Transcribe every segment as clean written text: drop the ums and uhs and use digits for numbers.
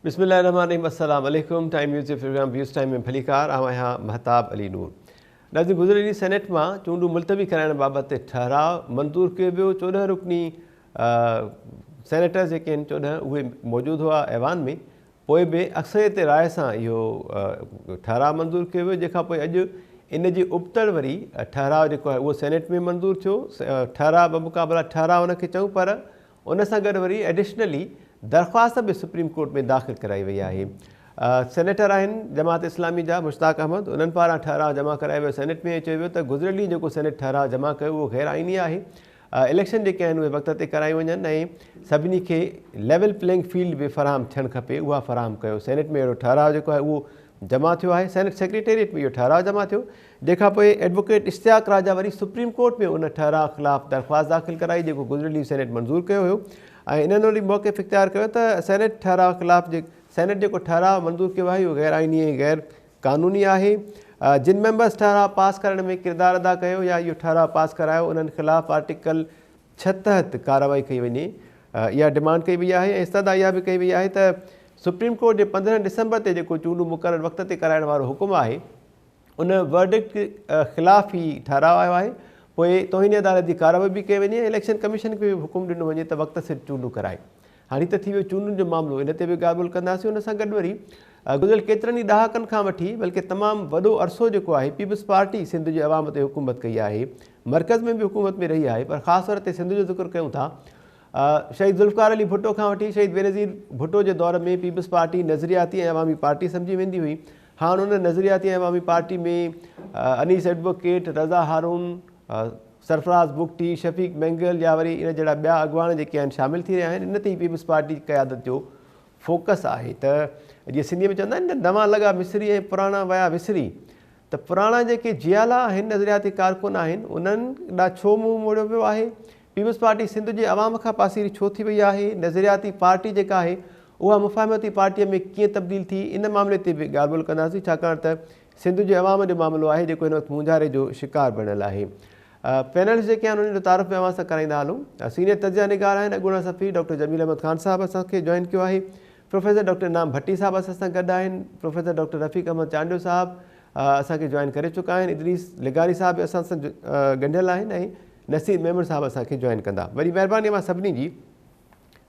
बिस्मिल्लाहिर्रहमानिर्रहीम। अस्सलाम वालेकुम। टाइम न्यूज़ जे प्रोग्राम व्यूज़ टाइम में भलीकार आहियां महताब अली नूर। नाज़रीन, गुज़िरियल ॾींहुं सेनेट मां चूंडूं मुलतवी कराइण बाबति ठहराव मंज़ूर कयो वियो। 14 रुकनी सेनेटर्स जेके आहिनि 14 उहे मौजूदु हुआ ऐवान में। पोइ बि अक्सरियत राय सां इहो ठहराव मंज़ूर कयो वियो, जंहिंखां पोइ अॼु इन जी उबतड़ वरी ठहराव जेको आहे उहो सेनेट में मंज़ूर थियो। ठहराव बमुक़ाबला ठहराव उनखे चऊं, पर उन सां गॾु वरी एडिशनली दरख़्वास्त बि सुप्रीम कोर्ट में दाख़िल कराई वई आहे। सेनेटर आहिनि जमात इस्लामी जा मुश्ताक अहमद, उन्हनि पारां ठहराव जमा करायो वियो। सेनेट में चयो वियो त गुज़िरियल ॾींहुं जेको सेनेट ठहराव जमा कयो उहो गैर आइनी आहे। इलेक्शन जेके आहिनि उहे वक़्त ते कराई वञनि ऐं सभिनी खे लेवल प्लेइंग फील्ड बि फ़राहम थियणु खपे, उहा फ़राहम कयो। सेनेट में अहिड़ो ठहराव जेको आहे उहो जमा थियो आहे। सेनेट सेक्रेटेरिएट में इहो ठहराव जमा थियो, जंहिंखां पोइ एडवोकेट इश्तियाक राजा वरी सुप्रीम कोर्ट में उन ठहराव ख़िलाफ़ु दरख़्वास्त दाख़िल कराई, जेको गुज़िरियल ॾींहुं सेनेट मंज़ूरु कयो हुयो। ऐं इन्हनि वरी मौक़िफ़ इख़्तियार कयो त सेनेट ठहराव ख़िलाफ़ु सेनेट जेको ठहराव मंज़ूरु कयो आहे उहो गैर आइनी ऐं गैर क़ानूनी आहे। जिन मेंबर्स ठहराव पास करण में किरदारु अदा कयो या इहो ठहराव पास करायो, उन्हनि ख़िलाफ़ु आर्टिकल 6 तहत कार्रवाई कई वञे, इहा डिमांड कई वई आहे। ऐं इस्तदा इहा बि कई वई आहे त सुप्रीम कोर्ट जे 15 डिसंबर ते जेको चूंडूं मुक़ररु वक़्त ते कराइण वारो हुकुम आहे, उन वर्डिक्ट ख़िलाफ़ु ई ठहराव आयो आहे। पोइ तौहीन अदालत जी कार्रवाई बि कई वञे। इलेक्शन कमीशन खे बि हुकुम ॾिनो वञे त वक़्त सिर चूंडूं कराए। हाणे त थी वियो चूंडुनि जो मामिलो, इन ते बि ॻाल्हि ॿोल कंदासीं। उन सां गॾु वरी गुज़िरियल केतिरनि ई ॾहाकनि खां वठी बल्कि तमामु वॾो अरसो जेको आहे पीपल्स पार्टी सिंध जी अवाम ते हुकूमत कई आहे, मर्कज़ में बि हुकूमत में रही आहे, पर ख़ासि तौर ते सिंध जो ज़िक्र कयूं था। शहीद ज़ुल्फ़िकार अली भुट्टो खां वठी शहीद बेनज़ीर भुट्टो जे दौर में पीपल्स पार्टी नज़रियाती ऐं अवामी पार्टी सम्झी वेंदी हुई। हाणे उन नज़रियाती ऐं अवामी पार्टी में अनीस एडवोकेट, रज़ा हारून, सरफराज़ बुगटी, शफ़ीक मेंगल या वरी इन जहिड़ा ॿिया अॻुवान जेके आहिनि शामिलु थी रहिया आहिनि। इन ते ई पीपल्स पार्टी क़यादत जो फोकस आहे। त जीअं सिंधीअ में चवंदा आहिनि न, नवां लॻा मिसरी ऐं पुराणा विया विसरी। त पुराणा जेके जियाला आहिनि, नज़रियाती कारकुन आहिनि, उन्हनि ॾांहुं छो मुंहुं मोड़ियो वियो आहे? पीपल्स पार्टी सिंध जे अवाम खां पासीरी छो थी वई आहे? नज़रियाती पार्टी जेका आहे उहा मुफ़ाहमती पार्टीअ में कीअं तब्दील थी? इन मामले ते बि ॻाल्हि ॿोल कंदासीं, छाकाणि त सिंध जे अवाम जो मामिलो आहे जेको हिन वक़्तु मुंझारे जो शिकार बणियलु आहे। पैनलिस्ट जेके आहिनि उन्हनि जो तारुफ़ अवां सां कराईंदा हलूं। सीनियर तजिया निगार आहिनि अॻूणा सफ़ी डॉक्टर जमील अहमद ख़ान साहिबु असांखे जॉइन कयो आहे। प्रोफेसर डॉक्टर इनाम भट्टी साहिबु असां सां गॾु आहिनि। प्रोफेसर डॉक्टर रफ़ीक अहमद चांडियो साहिबु असांखे जॉइन करे चुका आहिनि। इदरीस लिगारी साहिबु असां सां ॻंढियल आहिनि ऐं नसीर मेमन साहिबु असांखे जॉइन कंदा। वरी महिरबानी मां सभिनी जी।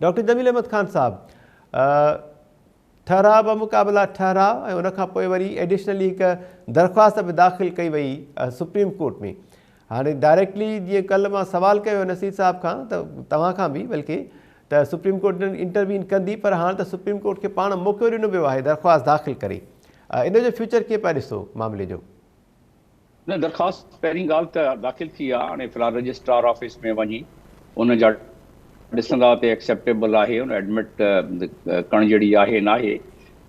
डॉक्टर जमील अहमद ख़ान साहिबु, ठहराव मुक़ाबला ठहराव ऐं उनखां पोइ वरी एडिशनली हिकु दरख़्वास्त बि दाख़िल कई वई सुप्रीम कोर्ट में। हाणे डायरेक्टली जीअं कल्ह मां सुवालु कयो नसीर साहिब खां, त तव्हां खां बि बल्कि त सुप्रीम कोर्ट इंटरवीन कंदी, पर हाणे त सुप्रीम कोर्ट खे पाण मौक़ो ॾिनो वियो आहे दरख़्वास्त दाख़िल करे। इन जो फ्यूचर कीअं पिया ॾिसो मामले जो? न, दरख़्वास्त पहिरीं ॻाल्हि त दाख़िल थी आहे। हाणे फ़िलहालु रजिस्ट्रार ऑफिस में वञी उन जा ॾिसंदा त एक्सेप्टेबल आहे, उन एडमिट करण जहिड़ी आहे न आहे।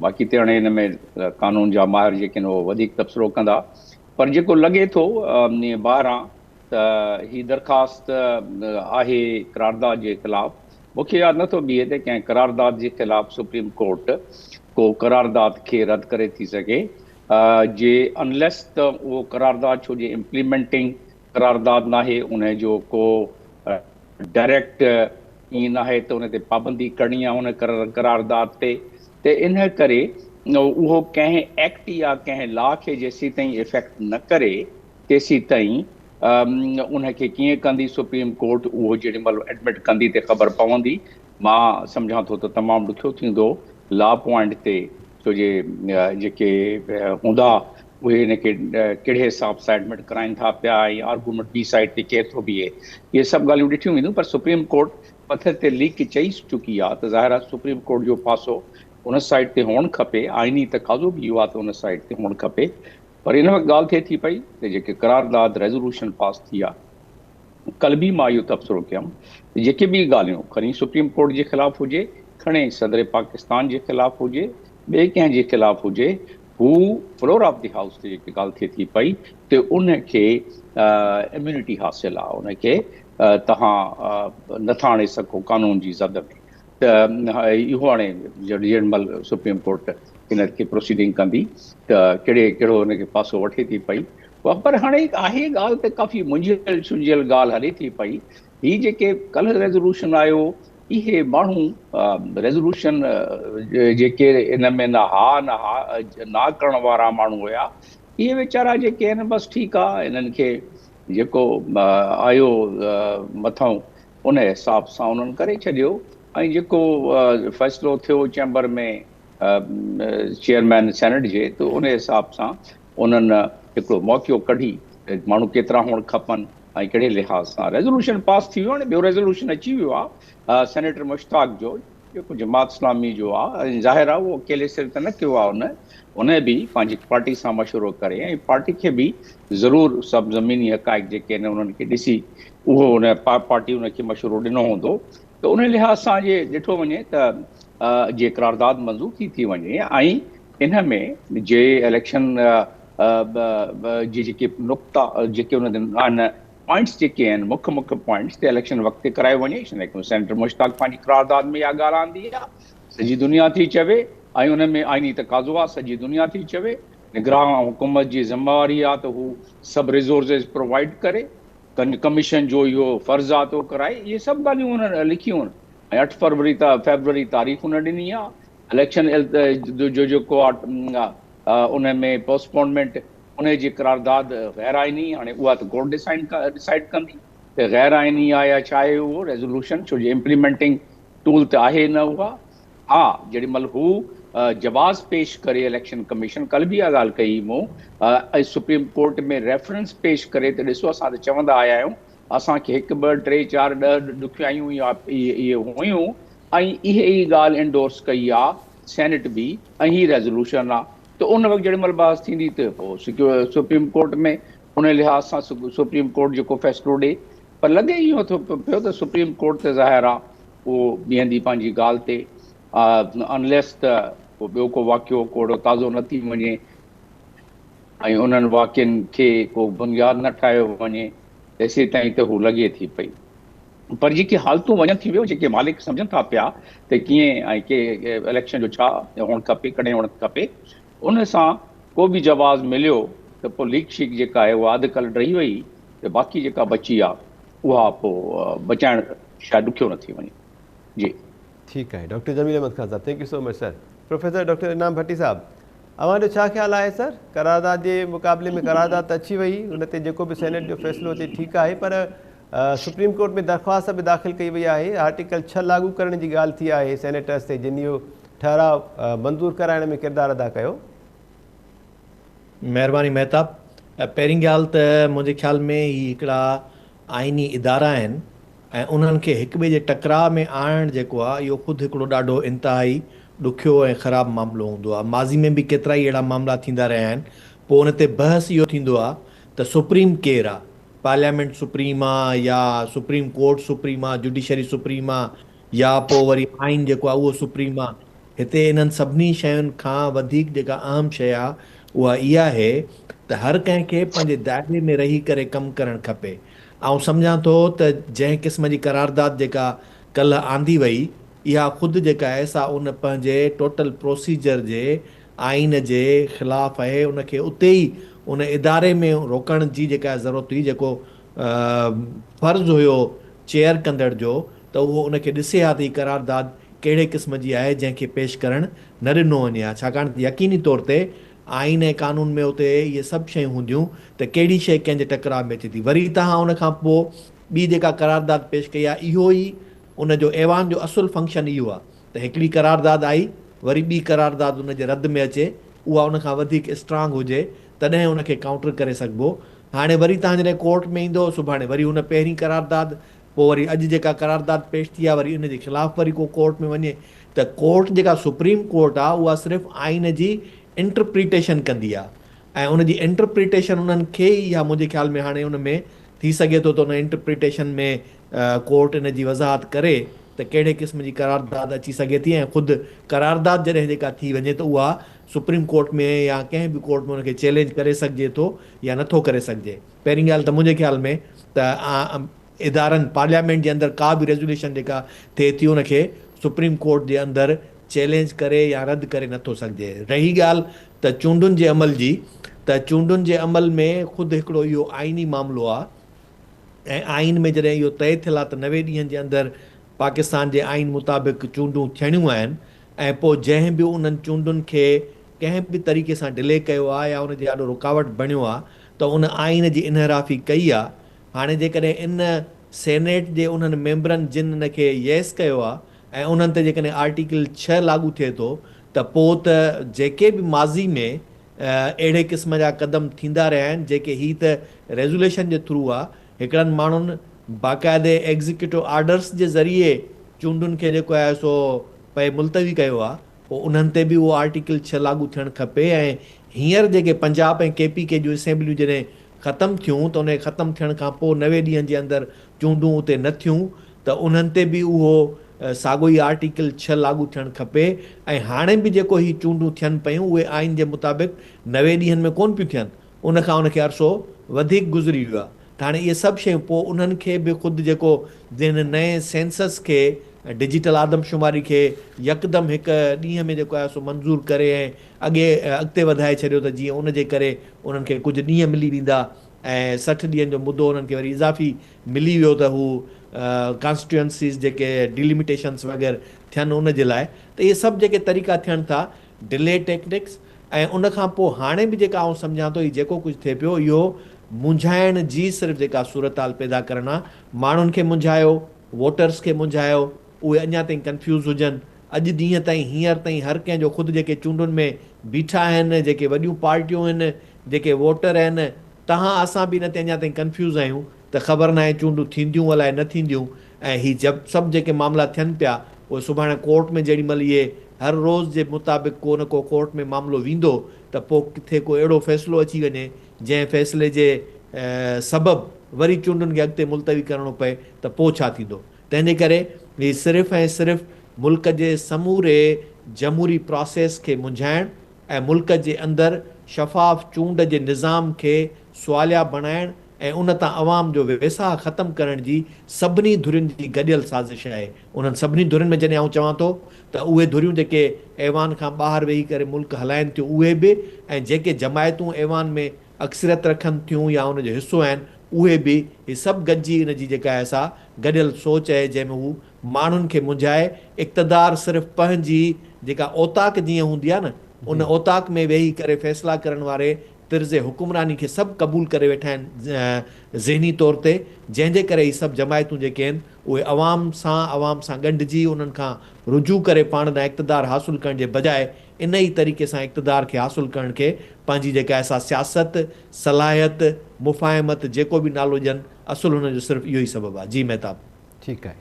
बाक़ी त हाणे हिन में कानून जा माहिर जेके आहिनि उहो वधीक तबसरो कंदा। पर जेको लॻे थो ॿाहिरां त हीअ दरख़्वास्त आहे करारदाद जे ख़िलाफ़ु। मूंखे यादि नथो बीहे त कंहिं करारदाद जे ख़िलाफ़ु सुप्रीम कोर्ट को करारदाद खे रद्द करे थी सघे, जे अनलेस त उहो करारदाद छो जे इम्प्लीमेंटिंग करारदाद न आहे, उन जो को डायरेक्ट ईअं न आहे त उन ते पाबंदी करणी आहे उन करारदाद ते। त इन करे उहो कंहिं एक्ट या कंहिं लॉ खे जेसीं ताईं इफेक्ट न करे तेसीं ताईं उनखे कीअं कंदी सुप्रीम कोर्ट, उहो जेॾी महिल एडमिट कंदी त ख़बर पवंदी। मां सम्झां थो त तमामु ॾुखियो थींदो लॉ पॉइंट ते, छो जे जेके हूंदा उहे हिनखे कहिड़े हिसाब सां एडमिट कराइनि था पिया ऐं आर्गूमेंट ॿी साइड ते केरु थो बीहे, इहे सभु ॻाल्हियूं ॾिठियूं वेंदियूं। पर सुप्रीम कोर्ट पथर ते लीक चई चुकी आहे त ज़ाहिर आहे सुप्रीम कोर्ट जो पासो उन साइड ते हुअणु खपे। आइनी तक़ाज़ो बि इहो आहे त उन साइड ते हुअणु खपे। पर इन वक़्तु ॻाल्हि थिए थी पई त जेके करारदाद रेज़ोल्यूशन पास थी आहे, कल्ह बि मां इहो तबसरो कयुमि, जेके बि ॻाल्हियूं खणी सुप्रीम कोर्ट जे ख़िलाफ़ु हुजे, खणे सदर पाकिस्तान जे ख़िलाफ़ु हुजे, ॿिए कंहिं जे ख़िलाफ़ु हुजे, हू फ्लोर ऑफ द हाउस ते जेकी ॻाल्हि थिए थी पई त उनखे इम्यूनिटी हासिलु आहे, उनखे तव्हां नथा आणे सघो कानून जी ज़द में। त इहो हाणे जेॾी महिल सुप्रीम कोर्ट हिनखे प्रोसीडिंग कंदी त कहिड़ो हुनखे पासो वठे थी पई। पर हाणे आहे ॻाल्हि त काफ़ी मुंझियल सुंझियल ॻाल्हि हले थी पई। हीअ जेके कल्ह रेज़ोल्यूशन आयो इहे माण्हू रेज़ोल्यूशन जेके इन में ना करण वारा माण्हू हुया, इहे वीचारा जेके आहिनि बसि ठीकु आहे, इन्हनि खे जेको आयो मथां उन हिसाब सां उन्हनि करे छॾियो। ऐं जेको फ़ैसिलो थियो चैम्बर में चेयरमैन सेनेट जे, त उन हिसाब सां उन्हनि हिकिड़ो मौक़ो कढी माण्हू केतिरा हुअणु खपनि ऐं कहिड़े लिहाज़ सां रेज़ोल्यूशन पास थी वियो। हाणे ॿियो रेज़ोल्यूशन अची वियो आहे सेनेटर मुश्ताक जो, जेको जमात इस्लामी जो आहे। ऐं ज़ाहिर आहे उहो अकेले सिर त न कयो आहे, उन बि पंहिंजी पार्टी सां मशवरो करे ऐं पार्टी खे बि ज़रूरु सभु ज़मीनी हक़ाइक़ जेके आहिनि उन्हनि खे ॾिसी उहो उन पार्टी उनखे मशवरो ॾिनो हूंदो। त उन लिहाज़ सां जे ॾिठो वञे त जे करारदाद मंज़ूर थी वञे ऐं इन में जे इलेक्शन जी जेके नुक़्ता जेके उन आहिनि पॉइंट्स जेके आहिनि मुख्य पॉइंट्स ते इलेक्शन वक़्त ते कराए वञे। सेनेटर मुश्ताक पंहिंजी करारदाद में इहा ॻाल्हि आंदी आहे, सॼी दुनिया थी चवे ऐं उन में आइनी तक़ाज़ो आहे, सॼी दुनिया थी चवे निगरान हुकूमत जी ज़िम्मेवारी आहे त हू सभु रिसोर्सिस प्रोवाइड करे, कमीशन जो इहो फ़र्ज़ु अदो कराए। इहे सभु ॻाल्हियूं उन्हनि लिखियूं आहिनि ऐं 8 फरवरी तारीख़ हुन ॾिनी आहे। इलेक्शन जो जेको आहे उन में पोस्टपोनमेंट उन जी करारदाद गैर आइनी, हाणे उहा त कोर्ट डिसाइड कंदी त गैर आइनी आहे या छा आहे उहो रेज़ोल्यूशन, छो जो इम्प्लीमेंटिंग टूल त आहे न उहा। हा, जेॾीमहिल हू जवाज़ पेश करे इलेक्शन कमीशन, कल्ह बि इहा ॻाल्हि कई मूं, ऐं सुप्रीम कोर्ट में रेफरेंस पेश करे त ॾिसो असां त चवंदा आया आहियूं असांखे 1 2 3 4 10 ॾुखियायूं या इहे हुयूं ऐं इहे ई ॻाल्हि इंडोर्स कई आहे सेनेट बि ऐं ही रेज़ोल्यूशन आहे। त उन वक़्तु जेॾीमहिल बहस थींदी त पोइ सुप्रीम कोर्ट में उन लिहाज़ सां सुप्रीम कोर्ट जेको फ़ैसिलो ॾिए। पर लॻे इहो थो पियो त सुप्रीम कोर्ट त ज़ाहिर आहे उहो बीहंदी पंहिंजी ॻाल्हि ते, अनलेस त ॿियो को वाक़ियो कोड़ो ताज़ो न थी वञे ऐं उन्हनि वाक़ियनि खे को बुनियादु न ठाहियो वञे, तेसीं ताईं त हू लॻे थी पई। पर जेके हालतूं वञनि थी वियो, जेके मालिक सम्झनि था पिया त कीअं ऐं के इलेक्शन जो छा हुअणु खपे, कॾहिं हुअणु खपे, उन सां को बि जवाज़ मिलियो त पोइ लीक शीक जेका आहे उहा अधु कल्ह रही वई, त बाक़ी जेका बची आहे उहा पोइ बचाइणु शायदि ॾुखियो न थी वञे। जी ठीकु आहे डॉक्टर जमील अहमद ख़ान साहब, thank you so much sir. Professor doctor Inam Bhatti साहब, अवां जो छा ख़्यालु आहे सर? करारदाद जे मुक़ाबले में करारदाद त अची वई, उन ते जेको बि सेनेट जो फ़ैसिलो अचे ठीकु आहे, पर सुप्रीम कोर्ट में दरख़्वास्त बि दाख़िल कई वई आहे, आर्टिकल 6 लागू करण जी ॻाल्हि थी आहे सेनेटर्स ते, जिन इहो ठहराव मंज़ूर कराइण में किरदारु अदा कयो। महिरबानी महताब। पहिरीं ॻाल्हि त मुंहिंजे ख़्याल में ही हिकिड़ा आइनी इदारा आहिनि ऐं उन्हनि खे हिक ॿिए जे टकराव में आणणु जेको आहे इहो ख़ुदि हिकिड़ो ॾाढो इंतिहाई ॾुखियो ऐं ख़राबु मामिलो हूंदो आहे। माज़ी में बि केतिरा ई अहिड़ा मामला थींदा रहिया आहिनि। पोइ उन ते बहस इहो थींदो आहे त सुप्रीम केरु आहे, पार्लियामेंट सुप्रीम आहे या सुप्रीम कोर्ट सुप्रीम आहे, जुडिशरी सुप्रीम आहे या पोइ वरी आइन जेको आहे उहो सुप्रीम आहे। हिते इन्हनि सभिनी शयुनि खां वधीक जेका अहम शइ आहे उहा इहा आहे त हर कंहिंखे पंहिंजे दाइरे में रही करे कमु करणु खपे। ऐं सम्झां थो त जंहिं क़िस्म जी करारदाद जेका कल्ह आंदी वई, इहा ख़ुदि जेका आहे सा उन पंहिंजे टोटल प्रोसीजर जे आइन जे ख़िलाफ़ु आहे। उनखे उते ई उन इदारे में रोकण जी जेका ज़रूरत हुई, जेको फ़र्ज़ु हुयो चेयर कंदड़ जो, त उहो उनखे ॾिसे हा त हीअ करारदाद कहिड़े क़िस्म जी आहे जंहिंखे पेश करणु न ॾिनो वञे हा। छाकाणि त यकीनी तौर ते आइन ऐं कानून में उते इहे सभु शयूं हूंदियूं त कहिड़ी शइ कंहिंजे टकराव में अचे थी। वरी तव्हां उनखां पोइ ॿी जेका करारदाद पेश कई आहे, इहो ई उन जो ऐवान जो असुलु फंक्शन इहो आहे त हिकिड़ी करारदाद आई, वरी ॿी करारदाद उन जे रद्द में अचे, उहा उनखां वधीक स्ट्रांग हुजे, तॾहिं उनखे काउंटर करे सघिबो। हाणे वरी तव्हां जॾहिं कोर्ट में ईंदो, सुभाणे वरी हुन पहिरीं करारदाद, पोइ वरी अॼु जेका करारदाद पेश थी आहे वरी इन जे ख़िलाफ़ु वरी को कोर्ट में वञे, त कोर्ट जेका सुप्रीम कोर्ट आहे उहा सिर्फ़ु आइन जी इंटरप्रिटेशन कंदी आहे ऐं उन जी इंटरप्रिटेशन उन्हनि खे ई, या मुंहिंजे ख़्याल में हाणे उन में थी सघे थो त उन इंटरप्रिटेशन में कोर्ट इन जी वज़ाहत करे त कहिड़े क़िस्म जी करारदाद अची सघे थी। ऐं ख़ुदि करारदाद जॾहिं जेका थी वञे त उहा सुप्रीम कोर्ट में या कंहिं बि कोर्ट में उनखे चैलेंज करे सघिजे थो या नथो करे सघिजे। पहिरीं ॻाल्हि त मुंहिंजे ख़्याल में त इदारनि पार्लियामेंट जे अंदरि का बि रेज़ोल्यूशन जेका थिए थी उनखे सुप्रीम कोर्ट जे अंदरि चैलेंज करे या रद्द करे नथो सघिजे। रही ॻाल्हि त चूंडुनि जे अमल जी, त चूंडुनि जे अमल में ख़ुदि हिकिड़ो इहो आइनी मामिलो आहे ऐं आइन में जॾहिं इहो तइ थियल आहे त 90 ॾींहंनि जे अंदरि पाकिस्तान जे आइन मुताबिक़ चूंडूं थियणियूं आहिनि ऐं पोइ जंहिं बि उन्हनि चूंडुनि खे कंहिं बि तरीक़े सां डिले कयो आहे या उनजे ॾाढो रुकावट बणियो आहे त उन आइन जी इनहराफ़ी कई आहे। हाणे जेकॾहिं इन सेनेट जे उन्हनि मेंबरनि जिन इन खे येस कयो आहे ऐं उन्हनि ते जेकॾहिं आर्टिकल 6 लागू थिए थो त पोइ त जेके बि माज़ी में अहिड़े क़िस्म जा क़दम थींदा रहिया आहिनि जेके ही त रेज़ोल्यूशन जे थ्रू आहे हिकिड़नि माण्हुनि बाक़ाइदे एग्ज़ीक्यूटिव आर्डर्स जे ज़रिए चूंडुनि खे जेको आहे सो भई मुलतवी कयो आहे पोइ उन्हनि ते बि उहो आर्टिकल 6 लागू थियणु खपे। ऐं हींअर जेके पंजाब ऐं KPK जूं असेंबलियूं जॾहिं ख़तमु थियूं त उन ख़तमु थियण खां पोइ 90 ॾींहंनि जे अंदरि चूंडूं उते न थियूं त उन्हनि ते बि उहो साॻियो ई आर्टिकल 6 लागू थियणु खपे। ऐं हाणे बि जेको ही चूंडूं थियनि पियूं उहे आइन जे मुताबिक़ 90 ॾींहंनि में कोन पियूं थियनि, उनखां उनखे अरसो वधीक गुज़री वियो आहे। त हाणे इहे सभु शयूं पोइ उन्हनि खे बि ख़ुदि जेको जिन नए सेंसस खे डिजिटल आदमशुमारी खे यकदमि हिकु ॾींहं में जेको आहे सो मंज़ूरु करे ऐं अॻिते वधाए छॾियो त जीअं उनजे करे उन्हनि खे कुझु ॾींहं मिली वेंदा ऐं 60 ॾींहंनि जो मुदो उन्हनि खे वरी इज़ाफ़ी मिली वियो त हू कॉन्स्टिट्यूएंसीज़ जेके डिलिमिटेशन्स वग़ैरह थियनि उन जे लाइ। त इहे सभु जेके तरीक़ा थियनि था डिले टेक्निक्स ऐं उनखां पोइ हाणे बि जेका आउं सम्झां थो जेको कुझु थिए पियो इहो मुंझाइण जी सिर्फ़ु जेका सूरत हाल पैदा करण आहे, माण्हुनि खे मुंझायो, वोटर्स खे मुंझायो, उहे अञा ताईं कंफ्यूज़ हुजनि। अॼु ॾींहं ताईं हींअर ताईं हर कंहिंजो ख़ुदि जेके चूंडुनि में बीठा आहिनि जेके वॾियूं पार्टियूं आहिनि जेके वोटर आहिनि तव्हां असां बि न ते अञा ताईं कंफ्यूज़ आहियूं त ख़बर न आहे चूंडूं थींदियूं अलाए न थींदियूं। ऐं ही जब सभु जेके मामला थियनि पिया उहे सुभाणे कोर्ट में जेॾीमहिल इहे हर रोज़ जे मुताबिक़ को न को कोर्ट में मामिलो वेंदो त पोइ किथे को अहिड़ो फ़ैसिलो अची वञे जंहिं फ़ैसिले जे सबबु वरी चूंडुनि खे अॻिते मुलतवी करिणो पए त पोइ छा थींदो। तंहिंजे करे ही सिर्फ़ु ऐं सिर्फ़ु मुल्क जे समूरे जमहूरी प्रोसेस खे मुंझाइणु ऐं मुल्क जे अंदरि शफ़ाफ़ चूंड जे निज़ाम खे सुवालिया बणाइणु ऐं उन तां अवाम जो वेसाह ख़तमु करण जी सभिनी धुरियुनि जी गॾियल साज़िश आहे। उन्हनि सभिनी धुरियुनि में जॾहिं आउं चवां थो त उहे धुरियूं जेके ऐवान खां ॿाहिरि वेही करे मुल्क हलाइनि थियूं उहे बि ऐं जेके जमायतूं ऐवान में अक्सरियत रखनि थियूं या उनजो हिसो आहिनि उहे बि ही सभु गॾिजी इन जी जेका आहे सा गॾियल सोच आहे जंहिंमें हू माण्हुनि खे मुंझाए इक़्तिदार सिर्फ़ु पंहिंजी जेका औताक जीअं हूंदी आहे न उन औताक में वेही करे फ़ैसिला करण वारे तिर्ज़े हुकुमरानी खे सभु क़बूल करे वेठा आहिनि ज़हनी तौर ते, जंहिंजे करे ही सभु जमायतूं जेके आहिनि उहे अवाम सां ॻंढिजी उन्हनि खां रुजू करे पाण ॾांहुं इक़्तिदार हासिलु करण जे बजाए इन ई तरीक़े सां इक़्तिदार खे हासिलु करण खे पंहिंजी जेका असां सियासत सलाहियत मुफ़ाहिमत जेको बि नालो ॾियनि असुलु हुनजो सिर्फ़ु इहो ई सबबु आहे। जी महताब। ठीकु आहे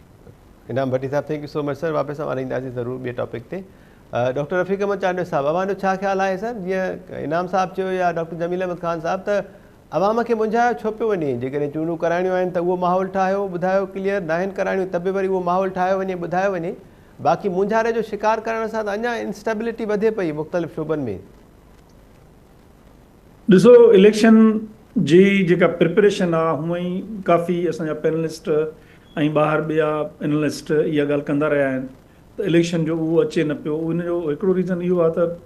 इनाम भट्टी साहब, thank you so much sir. वापसि असां ईंदासीं ज़रूरु ॿिए टॉपिक ते। डॉक्टर रफ़ीक अहमद चांडविया साहब, अवां जो छा ख़्यालु आहे सर? जीअं इनाम साहब चयो या डॉक्टर जमील अहमद ख़ान साहब त अवाम खे मुंझायो छो पियो वञे? जेकॾहिं चूंडूं कराइणियूं आहिनि त उहो माहौल ठाहियो, ॿुधायो क्लियर, न आहिनि कराइणियूं त बि वरी उहो माहौल ठाहियो वञे, ॿुधायो वञे। बाक़ी मुंझारे जो शिकार करण सां त अञा इंस्टेबिलिटी वधे पई मुख़्तलिफ़ शोबनि में। ॾिसो, इलेक्शन जी जेका प्रिपरेशन आहे हूअं ई काफ़ी असांजा पैनलिस्ट ऐं ॿाहिरि ॿिया एनालिस्ट इहा ॻाल्हि कंदा रहिया आहिनि त इलेक्शन जो उहो अचे न पियो। उनजो हिकिड़ो रीज़न इहो आहे त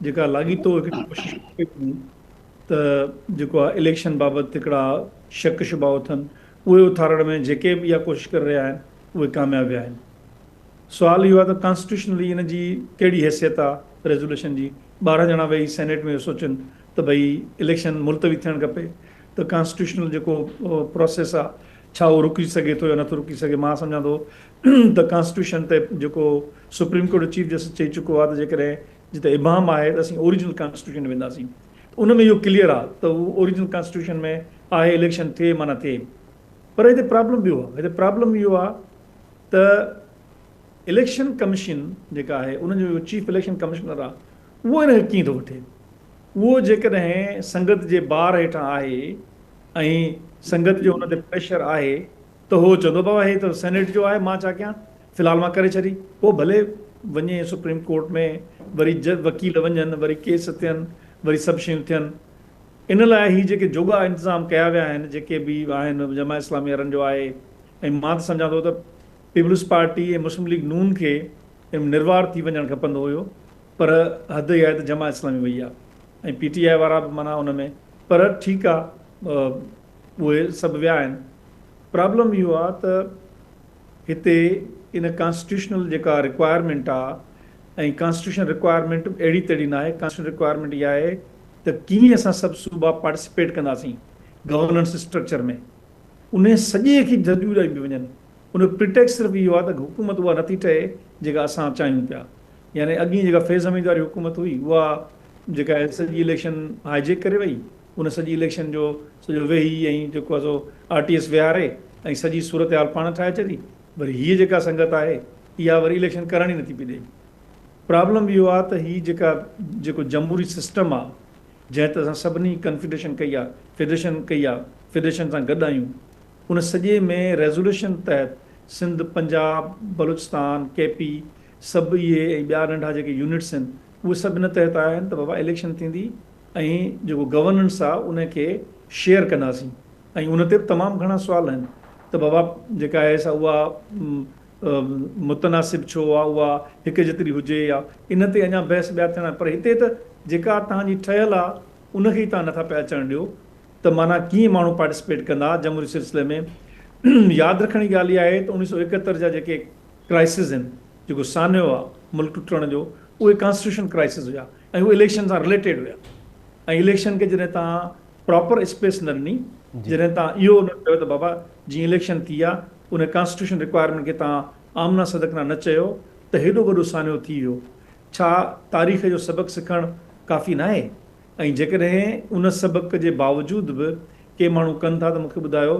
जेका लाॻीतो हिकिड़ी कोशिशि कई त जेको आहे इलेक्शन बाबति हिकिड़ा शक शुबा उथनि उहे उथारण में जेके बि इहा कोशिशि करे रहिया आहिनि उहे कामयाबु विया आहिनि। सुवालु इहो आहे त कॉन्स्टिट्यूशनली इन जी कहिड़ी हैसियत आहे रेज़ोल्यूशन जी। 12 ॼणा वेही सेनेट में सोचनि त भई इलेक्शन मुलतवी थियणु खपे त कॉन्स्टिट्यूशनल जेको प्रोसेस आहे छा उहो रुकी सघे थो या नथो रुकी सघे। मां सम्झां थो त कॉन्स्टिट्यूशन ते जेको सुप्रीम कोर्ट चीफ जस्टिस चई चुको आहे त जेकॾहिं जिते इबाम आहे त असीं ओरिजिनल कॉन्स्टिट्यूशन वेंदासीं। उन में इहो क्लियर आहे त उहो ओरिजिनल कॉन्स्टिट्यूशन में आहे इलेक्शन थिए माना थिए। पर हिते प्रॉब्लम ॿियो आहे, हिते प्रॉब्लम इहो आहे त इलेक्शन कमीशन जेका आहे उनजो चीफ इलेक्शन कमिश्नर आहे उहो हिन खे कीअं थो वठे। उहो जेकॾहिं संगत जे बार हेठां आहे ऐं संगत जो हुन ते प्रेशर आहे त उहो चवंदो बाबा हे त सेनेट जो आहे, मां छा कयां, फ़िलहालु मां करे छॾी। पोइ भले वञे सुप्रीम कोर्ट में, वरी वकील वञनि, वरी केस थियनि, वरी सभु शयूं थियनि। इन लाइ ही जेके जोगा इंतज़ाम कया विया आहिनि जेके बि आहिनि जमा इस्लामी वारनि जो आहे। ऐं मां त सम्झां थो त पीपल्स पार्टी ऐं मुस्लिम लीग नून खे निर्वार थी वञणु खपंदो हुयो, पर हद इहा आहे त जमा इस्लामी वई आहे ऐं PTI वारा बि माना हुन में। पर ठीकु आहे, उहे सभु विया आहिनि। प्रॉब्लम इहो आहे त हिते इन कॉन्स्टिट्यूशनल जेका रिक्वायरमेंट आहे ऐं कॉन्स्टिट्यूशन रिक्वायरमेंट अहिड़ी तहिड़ी न आहे। कॉन्स्टिट्यूशन रिक्वायरमेंट इहा आहे त कीअं असां सभु सूबा पार्टिसिपेट कंदासीं गवर्नेंस स्ट्रक्चर में, उन सॼे खे जजूं ॾेई बि वञनि। उन प्रिटेक्स सिर्फ़ु इहो आहे त हुकूमत उहा नथी ठहे जेका असां चाहियूं पिया। यानी अॻी जेका फैज़ हमीद वारी हुकूमत हुई उहा जेका आहे सॼी इलेक्शन हाईजेक करे वई, उन सॼी इलेक्शन जो सॼो वेही ऐं जेको आहे सो RTS विहारे ऐं सॼी सूरत हाल पाण ठाहे छॾी। वरी हीअ जेका संगत आहे इहा वरी इलेक्शन करण ई नथी पई ॾे। प्रॉब्लम इहो आहे त हीअ जेको जमहूरी सिस्टम आहे जंहिं ते असां सभिनी कन्फेडरेशन कई आहे, फेडरेशन सां गॾु आहियूं, उन सॼे में रेज़ोल्यूशन तहत सिंध, पंजाब, बलूचिस्तान, KP सभु इहे ऐं ॿिया नंढा जेके यूनिट्स आहिनि उहे सभु इन तहत आया आहिनि त बाबा इलेक्शन थींदी ऐं जेको गवर्नेंस आहे उनखे शेयर कंदासीं। ऐं उन ते बि तमामु घणा सुवाल आहिनि त बाबा जेका आहे सा उहा मुतनासिब छो आहे, उहा हिकु जेतिरी हुजे, या इन ते अञा बहस ॿिया थियणा। पर हिते त जेका तव्हांजी ठहियलु आहे उनखे ई तव्हां नथा पिया अचणु ॾियो त माना कीअं माण्हू पार्टिसिपेट कंदा जमहूरी सिलसिले में। यादि रखण जी ॻाल्हि इहा आहे त 1971 जा जेके क्राइसिस आहिनि, जेको सान्यो आहे मुल्क टुटण जो, उहे कॉन्स्टिट्यूशन क्राइसिस हुया ऐं उहे इलेक्शन सां रिलेटेड हुया। ऐं इलेक्शन खे जॾहिं तव्हां प्रॉपर स्पेस न ॾिनी, जॾहिं तव्हां इहो न कयो त बाबा जीअं इलेक्शन थी आहे उन कॉन्स्टिट्यूशन रिक्वायरमेंट खे तव्हां आमना सदकना न चयो त हेॾो वॾो सान्यो थी वियो। छा तारीख़ जो सबक़ु सिखणु काफ़ी न आहे? ऐं जेकॾहिं उन सबक़ जे बावजूदि बि के माण्हू कनि था त मूंखे ॿुधायो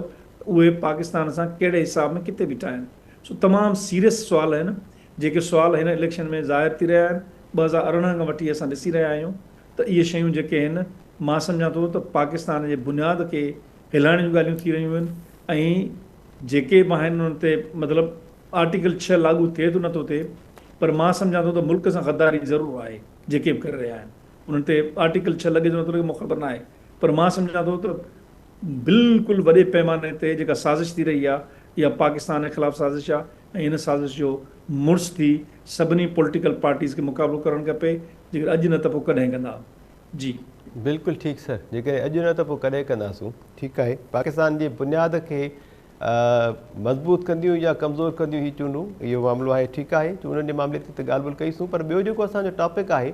उहे पाकिस्तान सां कहिड़े हिसाब में किथे बीठा आहिनि। सो तमामु सीरियस सुवाल आहिनि जेके सुवाल हिन इलेक्शन में ज़ाहिर थी रहिया आहिनि। 2018 खां वठी असां ॾिसी रहिया आहियूं त इहे शयूं जेके आहिनि, मां सम्झां थो त पाकिस्तान जे बुनियाद खे हिलाइण जूं ॻाल्हियूं थी रहियूं आहिनि। ऐं जेके बि आहिनि उन ते मतिलबु आर्टिकल 6 लागू थिए थो नथो थिए, पर मां सम्झां थो त मुल्क सां गद्दारी ज़रूरु आहे जेके बि करे रहिया आहिनि। उन्हनि ते आर्टिकल 6 लॻे थो नथो लॻे, मूंखे ख़बर न आहे, पर मां सम्झां थो त बिल्कुलु वॾे पैमाने ते जेका साज़िश थी रही आहे इहा पाकिस्तान जे ख़िलाफ़ु साज़िश आहे। ऐं हिन साज़िश जो मुड़ुसु थी सभिनी पॉलिटिकल पार्टीज़ खे मुक़ाबिलो करणु खपे, जेकर अॼु न त पोइ कॾहिं कंदा। जी बिल्कुलु ठीकु सर, जेकॾहिं अॼु न त पोइ कॾहिं कंदासूं। ठीकु आहे, पाकिस्तान जी बुनियाद खे मज़बूत कंदियूं या कमज़ोर कंदियूं ही चूंडूं, इहो मामिलो आहे। ठीकु आहे, चूंडनि जे मामले ते ॻाल्हि ॿोल्हि कईसूं, पर ॿियो जेको असांजो टॉपिक आहे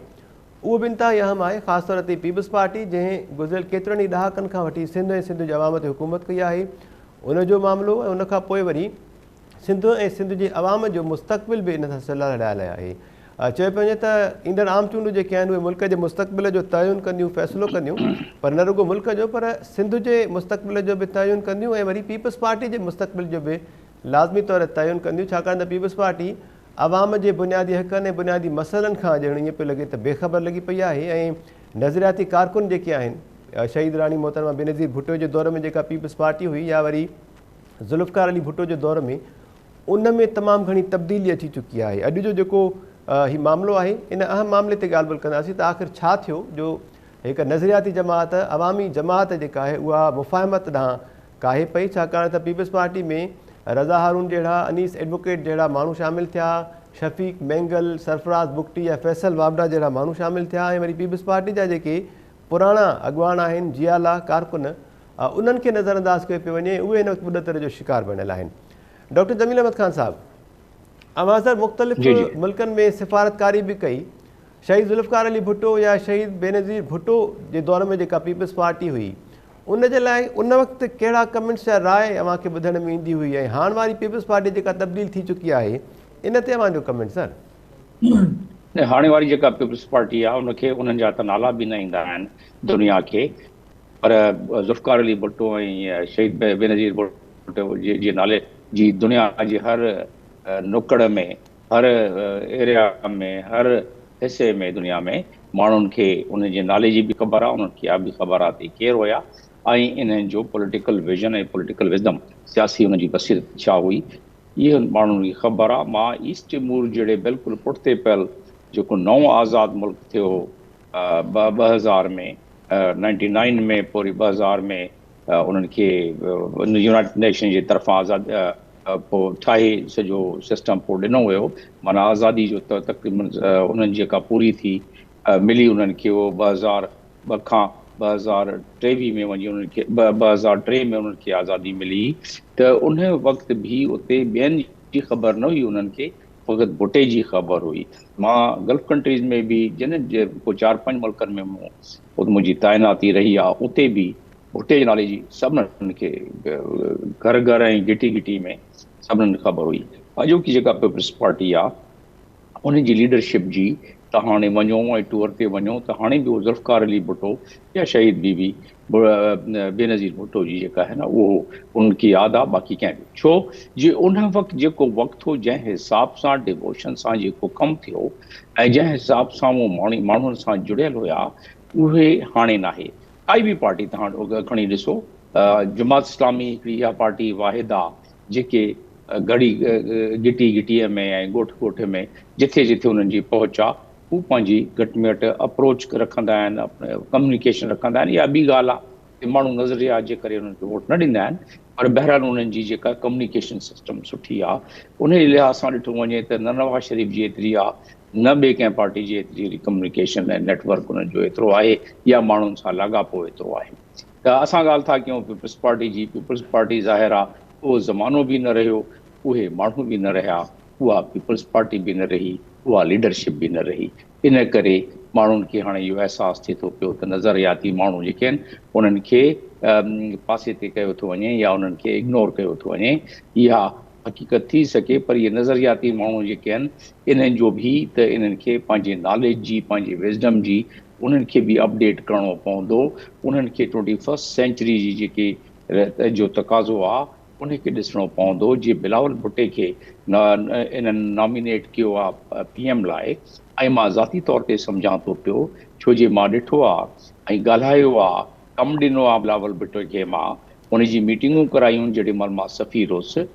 उहो बि इंतिहाई अहम आहे। ख़ासि तौर ते पीपल्स पार्टी जंहिं गुज़िरियल केतिरनि ई ॾहाकनि खां वठी सिंध ऐं सिंध जे अवाम ते हुकूमत कई आहे, उनजो मामिलो ऐं उनखां पोइ वरी सिंध ऐं सिंध जे अवाम जो मुस्तक़बिल बि इन सां संलाहियल आहे। चयो पियो वञे त ईंदड़ आम चूंडूं जेके आहिनि उहे मुल्क जे मुस्तक़बिल जो तयन कंदियूं, फ़ैसिलो कंदियूं, पर न रुॻो मुल्क जो पर सिंध जे मुस्तक़बिल जो बि तयन कंदियूं ऐं वरी पीपल्स पार्टी जे मुस्तक़बिल जो बि लाज़मी तौर ते तयन कंदियूं। छाकाणि त पीपल्स पार्टी अवाम जे बुनियादी हक़नि ऐं बुनियादी मसइलनि खां ॼण ईअं पियो लॻे त बेख़बर लॻी पई आहे। ऐं नज़रियाती कारकुन जेके आहिनि, शहीद राणी मोहतरमा बेनज़ीर भुट्टो जे दौर में जेका पीपल्स पार्टी हुई, या वरी ज़ुल्फ़कार अली भुट्टो जे दौर में, उन में तमामु घणी तब्दीली अची चुकी आहे। अॼु जो जेको हीउ मामिलो आहे, इन अहम मामले ते ॻाल्हि ॿोल्हि कंदासीं त आख़िर छा थियो जो हिकु नज़रियाती जमात, अवामी जमात जेका आहे उहा मुफ़ाहिमत ॾांहुं काहे पई। छाकाणि त पीपल्स पार्टी में रज़ा हारून जहिड़ा, अनीस एडवोकेट जहिड़ा माण्हू शामिलु थिया, शफ़ीक मैंगल, सरफराज़ बुगटी या फैसल वाबडा जहिड़ा माण्हू शामिलु थिया, ऐं वरी पीपल्स पार्टी जा जेके पुराणा अॻवान आहिनि, जियाला कारकुन, उन्हनि खे नज़रअंदाज़ कयो पियो वञे। उहे हिन वक़्तु ॿुॾतरे जो शिकार बणियल आहिनि। डॉक्टर जमील अहमद ख़ान साहब, अवाज़र मुख़्तलिफ़ मुल्कनि में सिफ़ारतकारी बि कई। शहीद ज़ुल्फ़कार अली भुट्टो या शहीद बेनज़ीर भुट्टो जे दौर में जेका पीपल्स पार्टी हुई, उन जे लाइ उन वक़्तु कहिड़ा कमेंट्स या राय अव्हांखे ॿुधण में ईंदी हुई, ऐं हाणे वारी पीपल्स पार्टी जेका तब्दील थी चुकी आहे, इन ते अव्हांजो कमेंट सर? हाणे वारी जेका पीपल्स पार्टी आहे उनखे उन्हनि जा त नाला बि न ईंदा आहिनि दुनिया खे, पर ज़ुल्फ़कार अली भुट्टो ऐं शहीद बेनज़ीर भुट्टो जे नाले जी दुनिया जे हर नुकड़ में, हर एरिया में, हर हिसे में दुनिया में माण्हुनि खे उन जे नाले जी बि ख़बर आहे, उन्हनि खे इहा बि ख़बर आहे त केरु हुया ऐं इन्हनि जो पॉलिटिकल विज़न ऐं पॉलिटिकल विज़डम, सियासी हुन जी बसीरत छा हुई, इहे माण्हुनि खे ख़बर आहे। मां ईस्ट तिमूर जहिड़े बिल्कुलु पुठिते पियल जेको नओं आज़ादु मुल्क थियो 2000 में, 99 में, पोइ 2000 में उन्हनि खे यूनाइटेड नेशन जे तरफ़ां आज़ादु पोइ ठाहे सॼो सिस्टम पोइ ॾिनो वियो, माना आज़ादी जो तक़रीबन उन्हनि जेका पूरी थी मिली उन्हनि खे उहो 2002 खां 2023 में वञी उन्हनि खे 2003 में उन्हनि खे आज़ादी मिली। त उन वक़्तु बि उते ॿियनि जी ख़बर न हुई उन्हनि खे, फ़क़ति भुटे जी ख़बर हुई। मां गल्फ कंट्रीज़ में बि जिन को 4-5 मुल्कनि में मुंहिंजी तैनाती रही आहे, उते बि भुटे नाले जी सभिनीनि खे घर घर ऐं गिटी गिटी में सभिनीनि ख़बर हुई। अॼोकी जेका पीपल्स पार्टी आहे उन जी लीडरशिप जी त हाणे वञो ऐं टूर ते वञो त हाणे बि उहो ज़ुल्फ़िकार अली भुट्टो या शहीद बीबी बेनज़ीर भुट्टो जी जेका आहे न उहो उनखे यादि आहे, बाक़ी कंहिं बि छो जे उन वक़्तु जेको वक़्तु हो जंहिं हिसाब सां डिवोशन सां जेको कमु थियो ऐं जंहिं हिसाब सां उहो माण्हुनि सां जुड़ियल हुया उहे हाणे नाहे। काई बि पार्टी तव्हां खणी ॾिसो, जमात इस्लामी हिकिड़ी इहा पार्टी वाहिद आहे जेके घड़ी गिटी गिटीअ में ऐं ॻोठ ॻोठ में जिथे जिथे उन्हनि जी पहुच आहे हू पंहिंजी घटि में घटि अप्रोच रखंदा आहिनि, कम्युनिकेशन रखंदा आहिनि। इहा ॿी ॻाल्हि आहे, माण्हू नज़रिया जे करे उन्हनि खे वोट न ॾींदा आहिनि, पर बहरहाल उन्हनि जी जेका कम्युनिकेशन सिस्टम सुठी आहे उन लिहाज़ सां ॾिठो वञे त न नवाज़ शरीफ़ जी एतिरी आहे, न ॿिए कंहिं पार्टी जी एतिरी कम्युनिकेशन ऐं नेटवर्क उन्हनि जो एतिरो आहे या माण्हुनि सां लाॻापो एतिरो आहे। त असां ॻाल्हि था कयूं पीपल्स पार्टी जी। पीपल्स पार्टी ज़ाहिर आहे उहो ज़मानो बि न रहियो, उहे माण्हू बि न रहिया, उहा पीपल्स पार्टी बि न रही, उहा लीडरशिप बि न रही। इन करे माण्हुनि खे हाणे इहो अहसासु थिए थो पियो त नज़रियाती माण्हू जेके आहिनि उन्हनि खे पासे ते कयो थो वञे या उन्हनि खे इग्नोर कयो थो वञे। इहा हक़ीक़त थी सघे, पर इहे नज़रियाती माण्हू जेके आहिनि इन्हनि जो बि त इन्हनि खे पंहिंजे नॉलेज जी, पंहिंजे विज़डम जी उन्हनि खे बि अपडेट करिणो पवंदो। उन्हनि खे 21st सेंचुरी जी जेके जो तक़ाज़ो आहे उनखे ॾिसणो पवंदो। जीअं बिलावल भुट्टे खे इन्हनि नॉमिनेट कयो आहे PM लाइ, ऐं मां ज़ाती तौर ते सम्झां थो पियो छो जे मां ॾिठो आहे ऐं ॻाल्हायो आहे, कमु ॾिनो आहे बिलावल भुट्टे खे। मां उनजी मीटिंगूं करायूं जेॾी महिल मां सफ़ीर हुउसि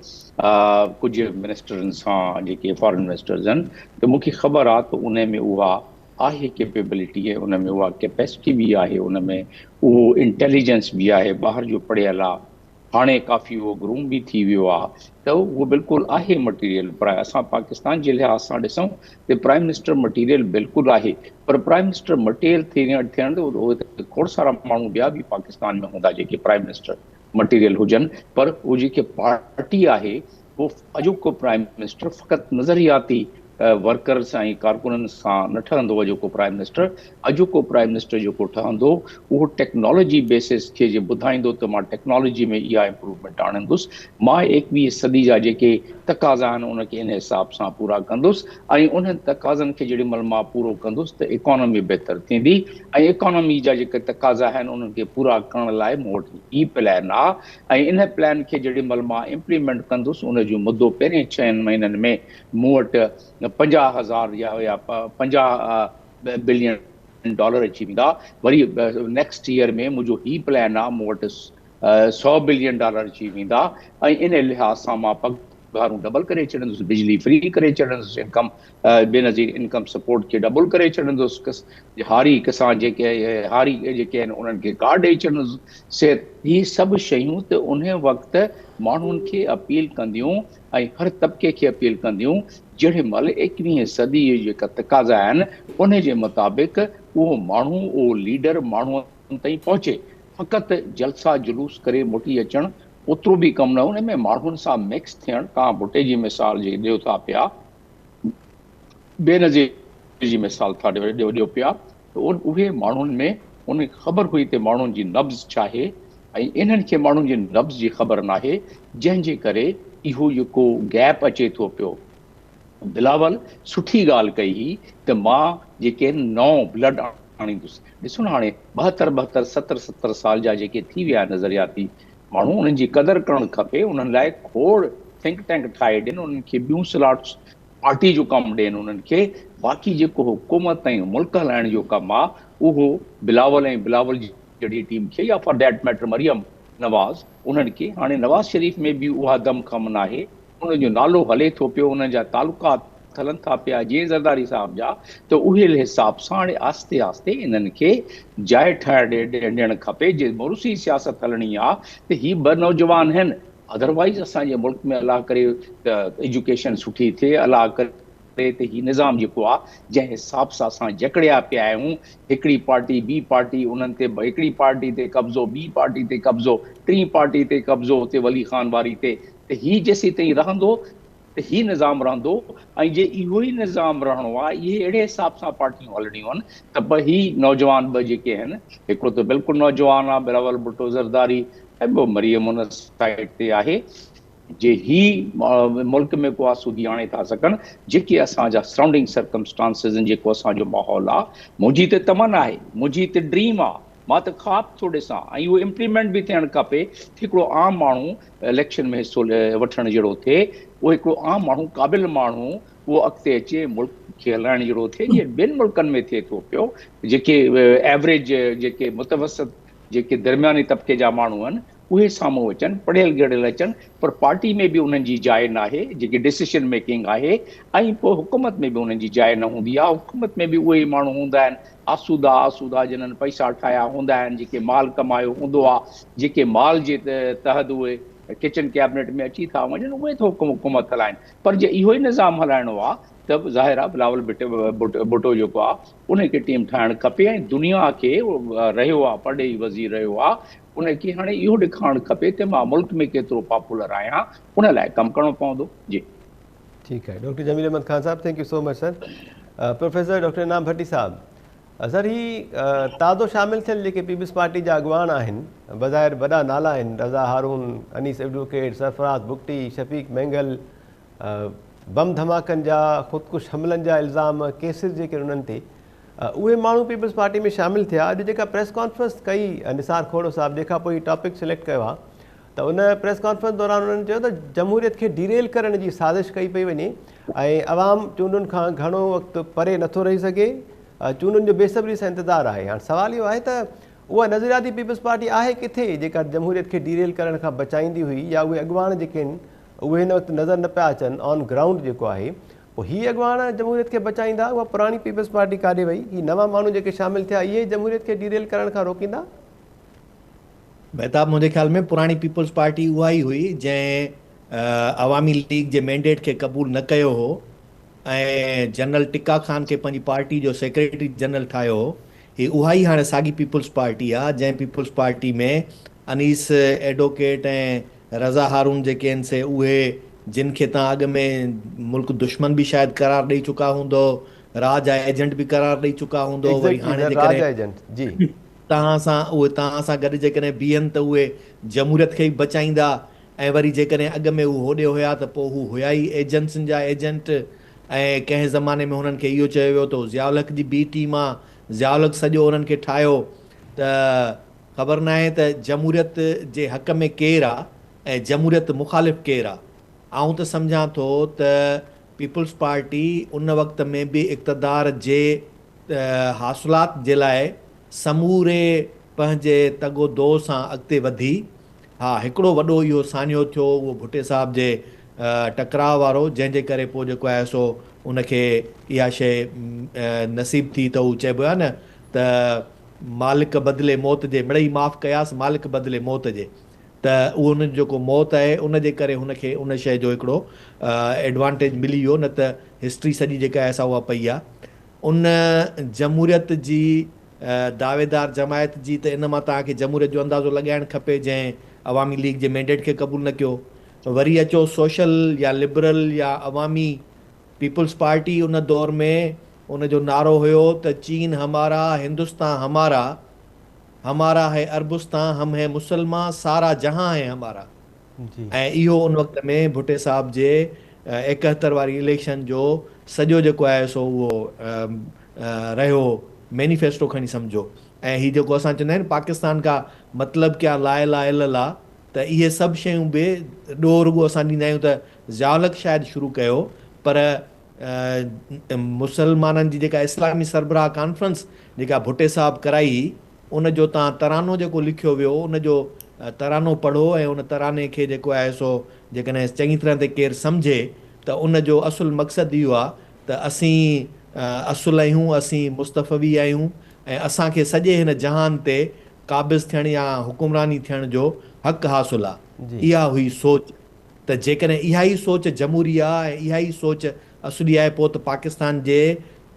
कुझु मिनिस्टरनि सां जेके फॉरेन मिनिस्टर्स आहिनि, त मूंखे ख़बर आहे त उन में उहा आहे कैपेबिलिटी है, उन में उहा कैपेसिटी भी आहे, उन में उहो इंटेलिजेंस भी आहे, ॿाहिरि जो पढ़ियल आहे, हाणे काफ़ी उहो ग्रूम भी थी वियो आहे, त उहो बिल्कुलु आहे मटीरियल। पर असां पाकिस्तान जे लिहाज़ सां ॾिसूं त प्राइम मिनिस्टर मटीरियल बिल्कुलु आहे, पर प्राइम मिनिस्टर मटीरियल थियण त खोड़ सारा माण्हू ॿिया बि पाकिस्तान में हूंदा जेके प्राइम मिनिस्टर मटीरियल हुजनि, पर उहो जेके पार्टी आहे उहो अॼोको प्राइम मिनिस्टर फ़क़ति नज़रियाती वर्कर्स ऐं कारकुननि सां न ठहंदो। अॼोको प्राइम मिनिस्टर जेको ठहंदो उहो टेक्नोलॉजी बेसिस खे जे ॿुधाईंदो त मां टेक्नोलॉजी में इहा इम्प्रूवमेंट आणंदुसि, मां 21वीं सदी जा जेके तक़ाज़ा आहिनि उनखे इन हिसाब सां पूरा कंदुसि, ऐं उन्हनि तक़ाज़नि खे जेॾी महिल मां पूरो कंदुसि त इकोनॉमी बहितर थींदी, ऐं इकोनॉमी जा जेके तक़ाज़ा आहिनि उन्हनि खे पूरा करण लाइ मूं वटि ई प्लान आहे, ऐं इन प्लान खे जेॾी महिल मां इम्प्लीमेंट कंदुसि उनजो मुदो पहिरें 6 महीननि में मूं वटि 50,000 या 50 बिलियन डॉलर अची वेंदा। वरी नेक्स्ट ईयर में मुंहिंजो ही प्लान आहे, मूं वटि 100 बिलियन डॉलर अची वेंदा, ऐं इन लिहाज़ सां मां पघारूं डबल करे छॾींदुसि, बिजली फ्री करे छॾींदुसि, इनकम बेनज़ीर इनकम सपोर्ट खे डबल करे छॾींदुसि, हारी किसान जेके आहिनि उन्हनि खे कार्ड ॾेई छॾींदुसि, सिहत, ही सभु शयूं त उन वक़्तु माण्हुनि खे अपील कंदियूं ऐं हर तबिके खे अपील कंदियूं जेॾी महिल 21वीं सदी जेका तक़ाज़ा आहिनि उन जे मुताबिक़ उहो माण्हू, उहो लीडर माण्हुनि ताईं पहुचे। फ़क़ति जलसा जुलूस करे मोटी अचणु ओतिरो बि कमु न, उन में माण्हुनि सां मिक्स थियणु। तव्हां भुट्टे जी मिसाल जे ॾियो था पिया, बेनज़ीर जी मिसाल था ॾियो पिया, त उहे माण्हुनि में उन ख़बर हुई त माण्हुनि जी नब्ज़ छा आहे, ऐं इन्हनि खे माण्हुनि जी नब्ज़ जी ख़बर नाहे, जंहिंजे करे इहो जेको गैप अचे थो पियो। बिलावल सुठी ॻाल्हि कई हुई त मां जेके नओं ब्लड आणींदुसि। ॾिसो न हाणे 72, 70 साल जा जेके थी विया नज़रियाती माण्हू, उन्हनि जी क़दुरु करणु खपे, उन्हनि लाइ खोड़ थिंक टैंक ठाहे ॾियनि, उन्हनि खे ॿियूं स्लॉट्स पार्टी जो कमु ॾियनि उन्हनि खे, बाक़ी जेको हुकूमत ऐं मुल्क हलाइण जो कमु आहे उहो बिलावल ऐं बिलावल जी जहिड़ी टीम खे, या फॉर दैट मैटर मरियम नवाज़, उन्हनि खे। हाणे नवाज़ शरीफ़ में बि उहा दमख़म न आहे, उनजो नालो हले थो पियो, उन जा तालुकात हलनि था पिया जीअं ज़रदारी साहिब जा, त उहे हिसाब सां हाणे आस्ते आस्ते इन्हनि खे जाइ ॾियणु खपे। जे मुरुसी सियासत हलणी आहे त ही 2 नौजवान आहिनि, अदरवाइज़ असांजे मुल्क में अलाह करे त एजुकेशन सुठी थिए, अलाह करे त ही निज़ाम जेको आहे जंहिं हिसाब सां असां जकड़िया पिया आहियूं, हिकिड़ी पार्टी ॿी पार्टी, उन्हनि ते हिकिड़ी पार्टी ते कब्ज़ो, ॿी पार्टी ते कब्ज़ो, टीं पार्टी ते कब्ज़ो, हुते वली ख़ान वारी ते, त ही जेसीं ताईं रहंदो त ही निज़ाम रहंदो ऐं जे इहो ई निज़ाम रहणो आहे इहे अहिड़े हिसाब सां पार्टियूं हलणियूं आहिनि त ही नौजवान ॿ जेके आहिनि हिकिड़ो त बिल्कुलु नौजवान आहे बिलावल भुट्टो ज़रदारी ऐं ॿियो मरियम उन साइड ते आहे जे ही मुल्क में को आसूदी आणे था सघनि जेके असांजा सराउंडिंग सर्कमस्टांसिस आहिनि जेको असांजो माहौल आहे मुंहिंजी त तमन्ना आहे मुंहिंजी त ड्रीम आहे मां त ख़्वाब थो ॾिसां ऐं उहो इम्प्लीमेंट बि थियणु खपे हिकिड़ो आम माण्हू इलेक्शन में हिसो वठण जहिड़ो थिए उहो हिकिड़ो आम माण्हू क़ाबिल माण्हू उहो अॻिते अचे मुल्क खे हलाइण जहिड़ो थिए जीअं ॿियनि मुल्कनि में थिए थो पियो जेके एवरेज जेके मुतवसत जेके दरमियानी तबिके जा माण्हू आहिनि उहे साम्हूं अचनि पढ़ियल ॻढ़ियल अचनि पर पार्टी में बि उन्हनि जी जाइ न आहे जेकी डिसीशन मेकिंग आहे ऐं पोइ हुकूमत में बि उन्हनि जी जाइ न हूंदी आहे हुकूमत में बि उहे ई माण्हू हूंदा आहिनि आसूदा जिन्हनि पैसा ठाहिया हूंदा आहिनि जेके माल कमायो हूंदो आहे जेके माल जे तहत उहे किचन कैबिनेट में अची था वञनि उहे थो हुकूमत हलाइनि पर जे इहो ई निज़ाम हलाइणो आहे त ज़ाहिर आहे बिलावल भुट्टो जेको आहे उनखे टीम ठाहिणु खपे ऐं दुनिया खे रहियो आहे परॾेही वज़ीर रहियो आहे उनखे हाणे इहो ॾेखारणु खपे त मां मुल्क में केतिरो पॉपुलर आहियां उन लाइ कमु करिणो पवंदो जी ठीकु आहे डॉक्टर जमील अहमद ख़ान साहब thank you so much sir professor doctor Inam Bhatti Sahib sir ही ताज़ो शामिल थियल जेके पीपल्स पार्टी जा अॻवान आहिनि बज़ाहिर वॾा नाला आहिनि रज़ा हारून अनीस एडवोकेट सरफराज़ बुगटी शफ़ीक मेंगल बम धमाकनि जा ख़ुदकुश हमलनि जा इल्ज़ाम केसिस जेके उन्हनि ते उहे माण्हू पीपल्स पार्टी में शामिल थिया अॼु जेका प्रेस कॉन्फ्रेंस कई निसार खोड़ो साहब जेका पोइ टॉपिक सिलेक्ट कयो आहे त उन प्रेस कॉन्फ्रेंस दौरान उन्हनि चयो त जमहूरियत खे डिरेल करण जी साज़िश कई पई वञे ऐं अवाम चूंडुनि खां घणो वक़्तु परे नथो रही सघे चूंडुनि जो बेसब्री सां इंतज़ारु आहे हाणे सुवालु इहो आहे त उहा नज़रियाती पीपल्स पार्टी आहे किथे जेका जमहूरियत खे डिरेल करण खां बचाईंदी हुई या उहे अॻवान जेके आहिनि उहे हिन वक़्तु नज़र न पिया अचनि ऑन ग्राउंड जेको आहे पोइ हीअ अॻवान जमहूरियत खे बचाईंदा उहा पुराणी पीपल्स पार्टी काॾे वई ही नवां माण्हू जेके शामिल थिया इहे जमहूरियत खे डिरेल करण खां रोकींदा बेताब मुंहिंजे ख़्याल में पुराणी पीपल्स पार्टी उहा ई हुई जंहिं अवामी लीग जे मैंडेट खे क़बूल न कयो हो ऐं जनरल टिक्का ख़ान खे पंहिंजी पार्टी जो सेक्रेटरी जनरल ठाहियो हो ही उहा ई हाणे साॻी पीपल्स पार्टी आहे जंहिं पीपल्स पार्टी में अनीस एडवोकेट ऐं रज़ा हारून जेके आहिनि से उहे जिन खे तव्हां अॻु में मुल्क दुश्मन बि शायदि करार ॾेई चुका हूंदो राज एजेंट बि करार ॾेई चुका हूंदो वरी हाणे जेकॾहिं तव्हां सां गॾु जेकॾहिं बीहनि त उहे जमहूरियत खे ई बचाईंदा ऐं वरी जेकॾहिं अॻु में हू होॾे हुया त पोइ हू हुया ई एजेंट्सनि जा एजेंट ऐं कंहिं ज़माने में हुननि खे इहो चयो वियो त ज़ियाउल हक़ जी बी टीम आहे ज़ियाउल हक़ सॼो उन्हनि खे ठाहियो त ख़बर न आहे त जमहूरियत जे हक़ में केरु आहे ऐं जमहूरियत मुख़ालिफ़ केरु आहे आऊं त सम्झां थो त पीपल्स पार्टी उन वक़्त में बि इक़्तदार जे हासिलात जे लाइ समूरे पंहिंजे तगोदो सां अॻिते वधी हा हिकिड़ो वॾो इहो सान्यो थियो उहो भुट्टे साहिब जे टकराव वारो जंहिंजे करे पोइ जेको आहे सो उनखे इहा शइ नसीब थी त हू चइबो आहे न त मालिक बदिले मौत जे मिड़ई माफ़ु कयासीं मालिक बदिले मौत जे त उहो हुनजो जेको मौत आहे उनजे करे हुनखे उन शइ जो हिकिड़ो एडवांटेज मिली वियो न त हिस्ट्री सॼी जेका आहे सा उहा पई आहे उन जमहूरियत जी दावेदार जमायत जी त इन मां तव्हांखे जमहूरियत जो अंदाज़ो लॻाइणु खपे जंहिं अवामी लीग जे मैंडेट खे क़बूल न कयो वरी अचो सोशल या लिबरल या अवामी पीपल्स पार्टी उन दौर में उनजो नारो हुयो त चीन हमारा हिंदुस्तान हमारा हमारा है अरबुस्तान हम है मुसलमान सारा जहां है हमारा ऐं इहो उन वक़्त में भुट्टे साहिब जे 71 वारी इलेक्शन जो सॼो जेको आहे सो उहो रहियो मैनिफेस्टो खणी सम्झो ऐं हीउ जेको असां चवंदा आहियूं पाकिस्तान का मतिलबु क्या ला इलाहा इल्लल्लाह त इहे सभु शयूं बि ॾोह रुॻो असां ॾींदा आहियूं त ज़ियाउल हक़ शायदि शुरू कयो पर मुसलमाननि जी जेका इस्लामी सरबराह कॉन्फ्रेंस जेका भुट्टे साहिब कराई उनजो तव्हां तरानो जेको लिखियो वियो उनजो तरानो पढ़ो ऐं उन तराने खे जेको आहे सो जेकॾहिं चङी तरह ते केरु सम्झे त उनजो असुलु मक़सदु इहो आहे त असीं असुल आहियूं असीं मुस्तफ़वी आहियूं ऐं असांखे सॼे हिन जहान ते क़ाबिज़ थियण या हुकुमरानी थियण जो हक़ हासिलु आहे इहा हुई सोच त जेकॾहिं इहा ई सोच जमहूरी आहे ऐं इहा ई सोच असुली आहे पोइ त पाकिस्तान जे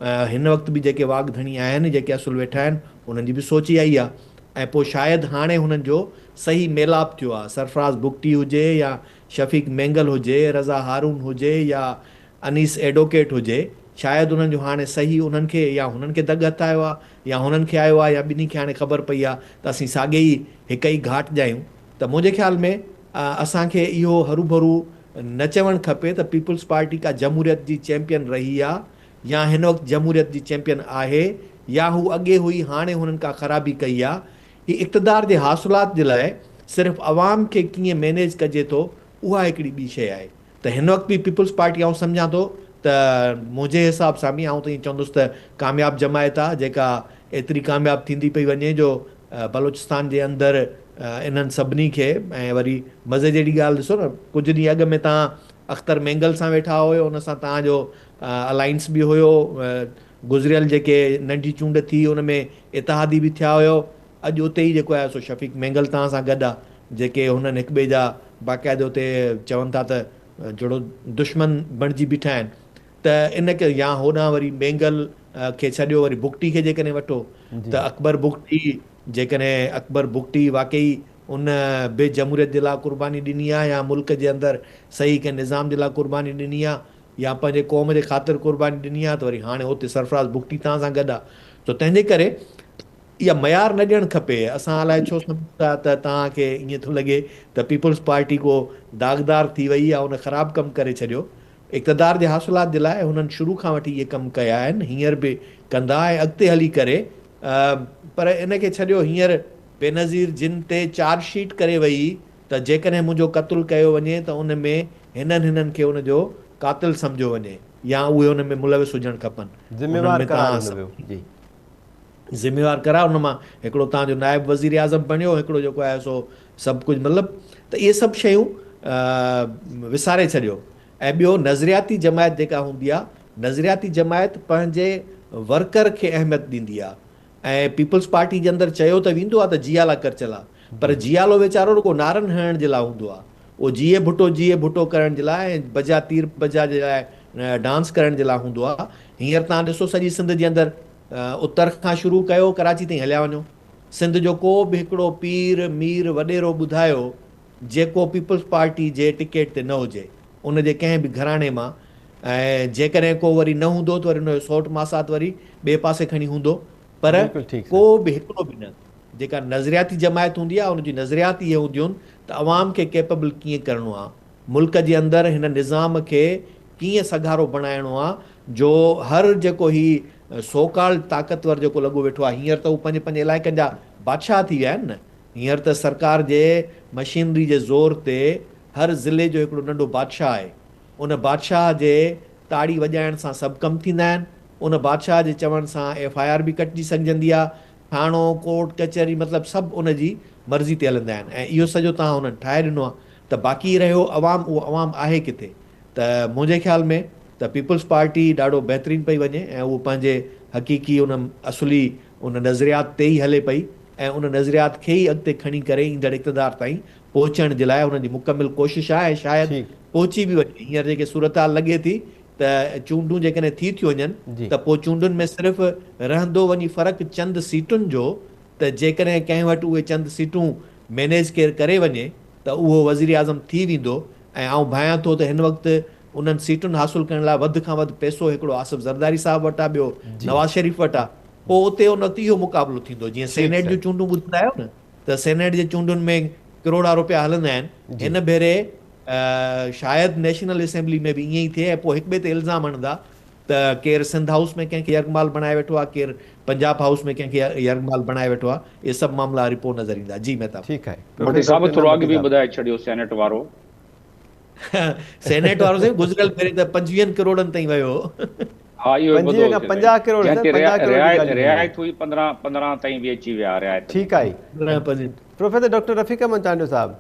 हिन वक़्तु बि जेके वागधणी आहिनि जेके असुलु वेठा आहिनि उन्हनि जी बि सोच इहा ई आहे ऐं पोइ शायदि हाणे हुननि जो सही मेलाप थियो आहे सरफराज़ बुगटी हुजे या शफ़ीक मेंगल हुजे, रज़ा हारून हुजे या अनीस एडवोकेट हुजे, शायदि उन्हनि जो हाणे सही उन्हनि खे या हुननि खे दग हथ आयो आहे या हुननि खे आयो आहे या ॿिन्ही खे हाणे ख़बर पई आहे त असीं साॻे ई हिक ई घाट जा आहियूं। त मुंहिंजे ख़्याल में असांखे इहो हरू भरू न चवणु खपे त पीपल्स पार्टी का जमहूरियत जी चैंपियन रही आहे या हिन वक़्तु जमहूरियत जी चैंपियन आहे या हू अॻे हुई हाणे हुननि का ख़राबी कई आहे। ही इक़्तिदार जे हासिलात जे लाइ सिर्फ़ु अवाम खे कीअं मैनेज कजे थो उहा हिकिड़ी ॿी शइ आहे। त हिन वक़्तु बि पीपल्स पार्टी आउं सम्झां थो त मुंहिंजे हिसाब सां बि आउं त ईअं चवंदुसि त कामयाबु जमायत आहे जेका एतिरी कामयाबु थींदी पई वञे जो बलोचिस्तान जे अंदरि इन्हनि सभिनी खे। ऐं वरी मज़े जहिड़ी ॻाल्हि ॾिसो न, कुझु ॾींहं अॻु में तव्हां अख़्तर मेंगल सां वेठा हुयो, हुन सां तव्हांजो अलाइंस बि हुयो, गुज़रियल जेके नंढी चूंड थी हुन में इतिहादी बि थिया हुयो। अॼु उते ई जेको आहे सो शफ़ीक मेंगल तव्हां सां गॾु आहे, जेके हुननि हिक ॿिए जा बाक़ाइदे उते चवनि था त जहिड़ो दुश्मन बणिजी बीठा आहिनि। त इन करे या होॾां वरी मेंगल खे छॾियो, वरी बुगटी खे जेकॾहिं वठो त अकबर बुगटी, जेकॾहिं अकबर बुगटी वाकई उन बे जमहूरियत जे लाइ क़ुर्बानी ॾिनी आहे या मुल्क जे अंदरि सही कंहिं निज़ाम जे लाइ क़ुर्बानी ॾिनी आहे या पंहिंजे क़ौम जे ख़ातिर क़ुर्बानी ॾिनी आहे, त वरी हाणे हुते सरफराज़ बुगटी तव्हां सां गॾु आहे। त तंहिंजे करे इहा मयार न ॾियणु खपे। असां अलाए छो सम्झूं था त तव्हांखे ईअं थो लॻे त पीपल्स पार्टी को दाग़दार थी वई आहे, उन ख़राबु कमु करे छॾियो। इक़्तिदार जे हासिलात जे लाइ हुननि शुरू खां वठी इहे कमु कया आहिनि, हींअर बि कंदा ऐं अॻिते हली करे। पर इनखे छॾियो, हींअर बेनज़ीर जिन ते चार्जशीट करे वई त जेकॾहिं मुंहिंजो क़तलु कयो वञे त उन में हिननि खे उनजो क़ातिल सम्झो वञे या उहे उन में मुलविस हुजणु खपनि, ज़िम्मेवार करार। हुन मां हिकिड़ो तव्हांजो नायब वज़ीर आज़म बणियो, हिकिड़ो जेको आहे सो सभु कुझु मतिलबु त इहे सभु शयूं विसारे छॾियो। ऐं ॿियो नज़रियाती जमायत जेका हूंदी आहे, नज़रियाती जमायत पंहिंजे वर्कर खे अहमियत ॾींदी आहे। ऐं पीपल्स पार्टी जे अंदरि चयो त वेंदो आहे त जियाला कर चला, पर जियालो वीचारो रुॻो नारनि हणण जे लाइ हूंदो आहे, उहो जीए भुटो करण जे लाइ ऐं बजा तीर बजा जे लाइ डांस करण जे लाइ हूंदो आहे। हींअर तव्हां ॾिसो सॼी सिंध जे अंदरि उत्तर खां शुरू कयो कराची ताईं हलिया वञो, सिंध जो को बि हिकिड़ो पीर मीर वॾेरो ॿुधायो जेको पीपल्स पार्टी जे टिकेट ते न हुजे, उन जे कंहिं बि घराणे मां। ऐं जेकॾहिं को वरी न हूंदो त वरी हुनजो सौट मासात वरी ॿिए पासे खणी हूंदो, पर को बि हिकिड़ो बि न। जेका नज़रियाती जमायत हूंदी आहे उनजी नज़रियात इहे हूंदियूं आहिनि त अवाम खे केपेबल कीअं करिणो आहे, मुल्क जे अंदरि हिन निज़ाम खे कीअं सघारो बणाइणो आहे, जो हर जेको ही सोकाल ताक़तवर जेको लॻो वेठो आहे। हींअर त हू पंहिंजे पंहिंजे इलाइक़नि जा बादशाह थी विया आहिनि न। हींअर त सरकार जे मशीनरी जे ज़ोर ते हर ज़िले जो हिकिड़ो नंढो बादशाह आहे। उन बादशाह जे ताड़ी वॼाइण सां सभु कमु थींदा आहिनि, उन बादशाह जे चवण सां FIR बि कटिजी सघजंदी आहे, थाणो कोर्ट कचहरी मतिलबु सभु उन जी मर्ज़ी ते हलंदा आहिनि। ऐं इहो सॼो तव्हां हुननि ठाहे ॾिनो आहे। त बाक़ी रहियो अवाम, उहो अवाम आहे किथे? त मुंहिंजे ख़्याल में त पीपल्स पार्टी ॾाढो बहितरीनु पई वञे ऐं उहो पंहिंजे हक़ीक़ी उन असुली उन नज़रियात ते ई हले पई ऐं उन नज़रियात खे ई अॻिते खणी करे ईंदड़ इक़्तिदार ताईं पहुचण जे लाइ हुननि जी मुकमिल कोशिशि आहे ऐं शायदि पहुची बि वञे। हींअर जेके सूरत हाल लॻे थी त चूंडूं जेकॾहिं थी थियूं वञनि त पोइ चूंडुनि में सिर्फ़ु रहंदो वञी फ़र्क़ु चंद सीटुनि जो, त जेकॾहिं कंहिं वटि उहे चंद सीटूं मैनेज केरु करे वञे त उहो वज़ीर आज़म थी वेंदो। ऐं आउं भायां थो त हिन वक़्तु उन्हनि सीटुनि हासिलु करण लाइ वधि खां वधि पैसो हिकिड़ो आसिफ़ ज़रदारी साहिबु वटि आहे, ॿियो नवाज़ शरीफ़ वटि आहे। पोइ उते उन वक़्तु इहो मुक़ाबिलो थींदो। जीअं सेनेट जूं चूंडूं ॿुधंदा आहियो न, त सेनेट जे चूंडुनि में करोड़ा रुपया हलंदा आहिनि। हिन भेरे शायदि नेशनल असेंबली में बि ईअं ई थिए ऐं पोइ हिक ॿिए ते इल्ज़ाम हणंदा त केरु सिंध हाउस में कंहिंखे यरगमाल बणाए वेठो आहे, केरु पंजाब हाउस में कंहिंखे यरगमाल बणाए वेठो आहे। इहे सभु मामला वरी पोइ नज़र ईंदा। जी मेहता, ठीकु आहे। थोरो अॻु बि ॿुधाए छॾियो सेनेट वारो। सेनेट वारो से गुज़रियल भेरे त 25 करोड़नि ताईं वियो। हा, इहो 50 करोड़ रियायत हुई 15 ताईं बि अची विया रियायत। ठीकु आहे। प्रोफेसर डॉक्टर रफ़ीक अहमद चांडो साहब,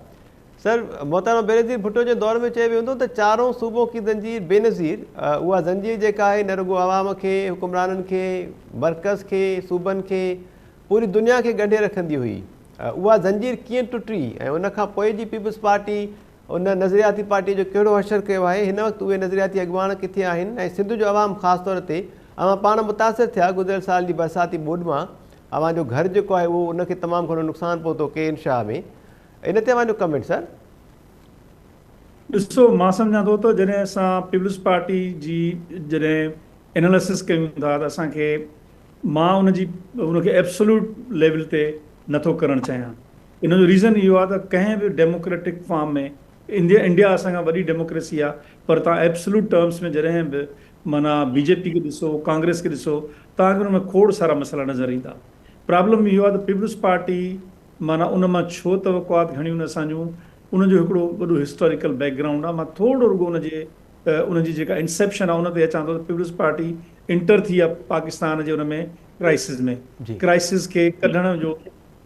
सर मोहतरमा बेनज़ीर भुट्टो जे दौर में चयो वेंदो त चारों सूबों की ज़ंजीर बेनज़ीर, उहा ज़ंजीर जेका आहे न रुॻो आवाम खे, हुकुमराननि खे, मर्कज़ खे, सूबनि खे, पूरी दुनिया खे ॻंढे रखंदी हुई। उहा ज़ंजीर कीअं टुटी ऐं उन खां पोइ जी पीपल्स पार्टी उन नज़रियाती पार्टी जो कहिड़ो असरु कयो आहे? हिन वक़्तु उहे नज़रियाती अॻुवान किथे आहिनि ऐं सिंध जो अवाम ख़ासि तौर ते अवां पाण मुतासिर थिया गुज़िरियल साल जी बरसाती ॿोॾि मां। अवां जो घर जेको आहे उहो उनखे तमामु घणो नुक़सानु पहुतो के शाह में। इन ते अवां जो कमेंट सर? ॾिसो मां सम्झां थो त जॾहिं असां पीपल्स पार्टी जी जॾहिं एनालिसिस कयूं था त असांखे मां उनखे एब्सोल्यूट लेवल ते नथो करणु चाहियां। इन जो रीज़न इहो आहे त कंहिं बि डेमोक्रेटिक फॉर्म में इंडिया असांखां वॾी डेमोक्रेसी आहे, पर तव्हां एब्सोल्यूट टर्म्स में जॾहिं बि माना बीजेपी खे ॾिसो, कांग्रेस खे ॾिसो, तव्हांखे हुन में खोड़ सारा मसइला नज़र ईंदा। प्रॉब्लम इहो आहे त पीपल्स पार्टी माना उन मां छो तवक़ुआत घणियूं आहिनि असांजूं, उनजो हिकिड़ो वॾो हिस्टोरिकल बैकग्राउंड आहे। मां थोरो रुगो उनजी जेका इंसेप्शन आहे उन ते अचां थो त पीपल्स पार्टी इंटर थी आहे पाकिस्तान जे उन में क्राइसिस में, क्राइसिस खे कढण जो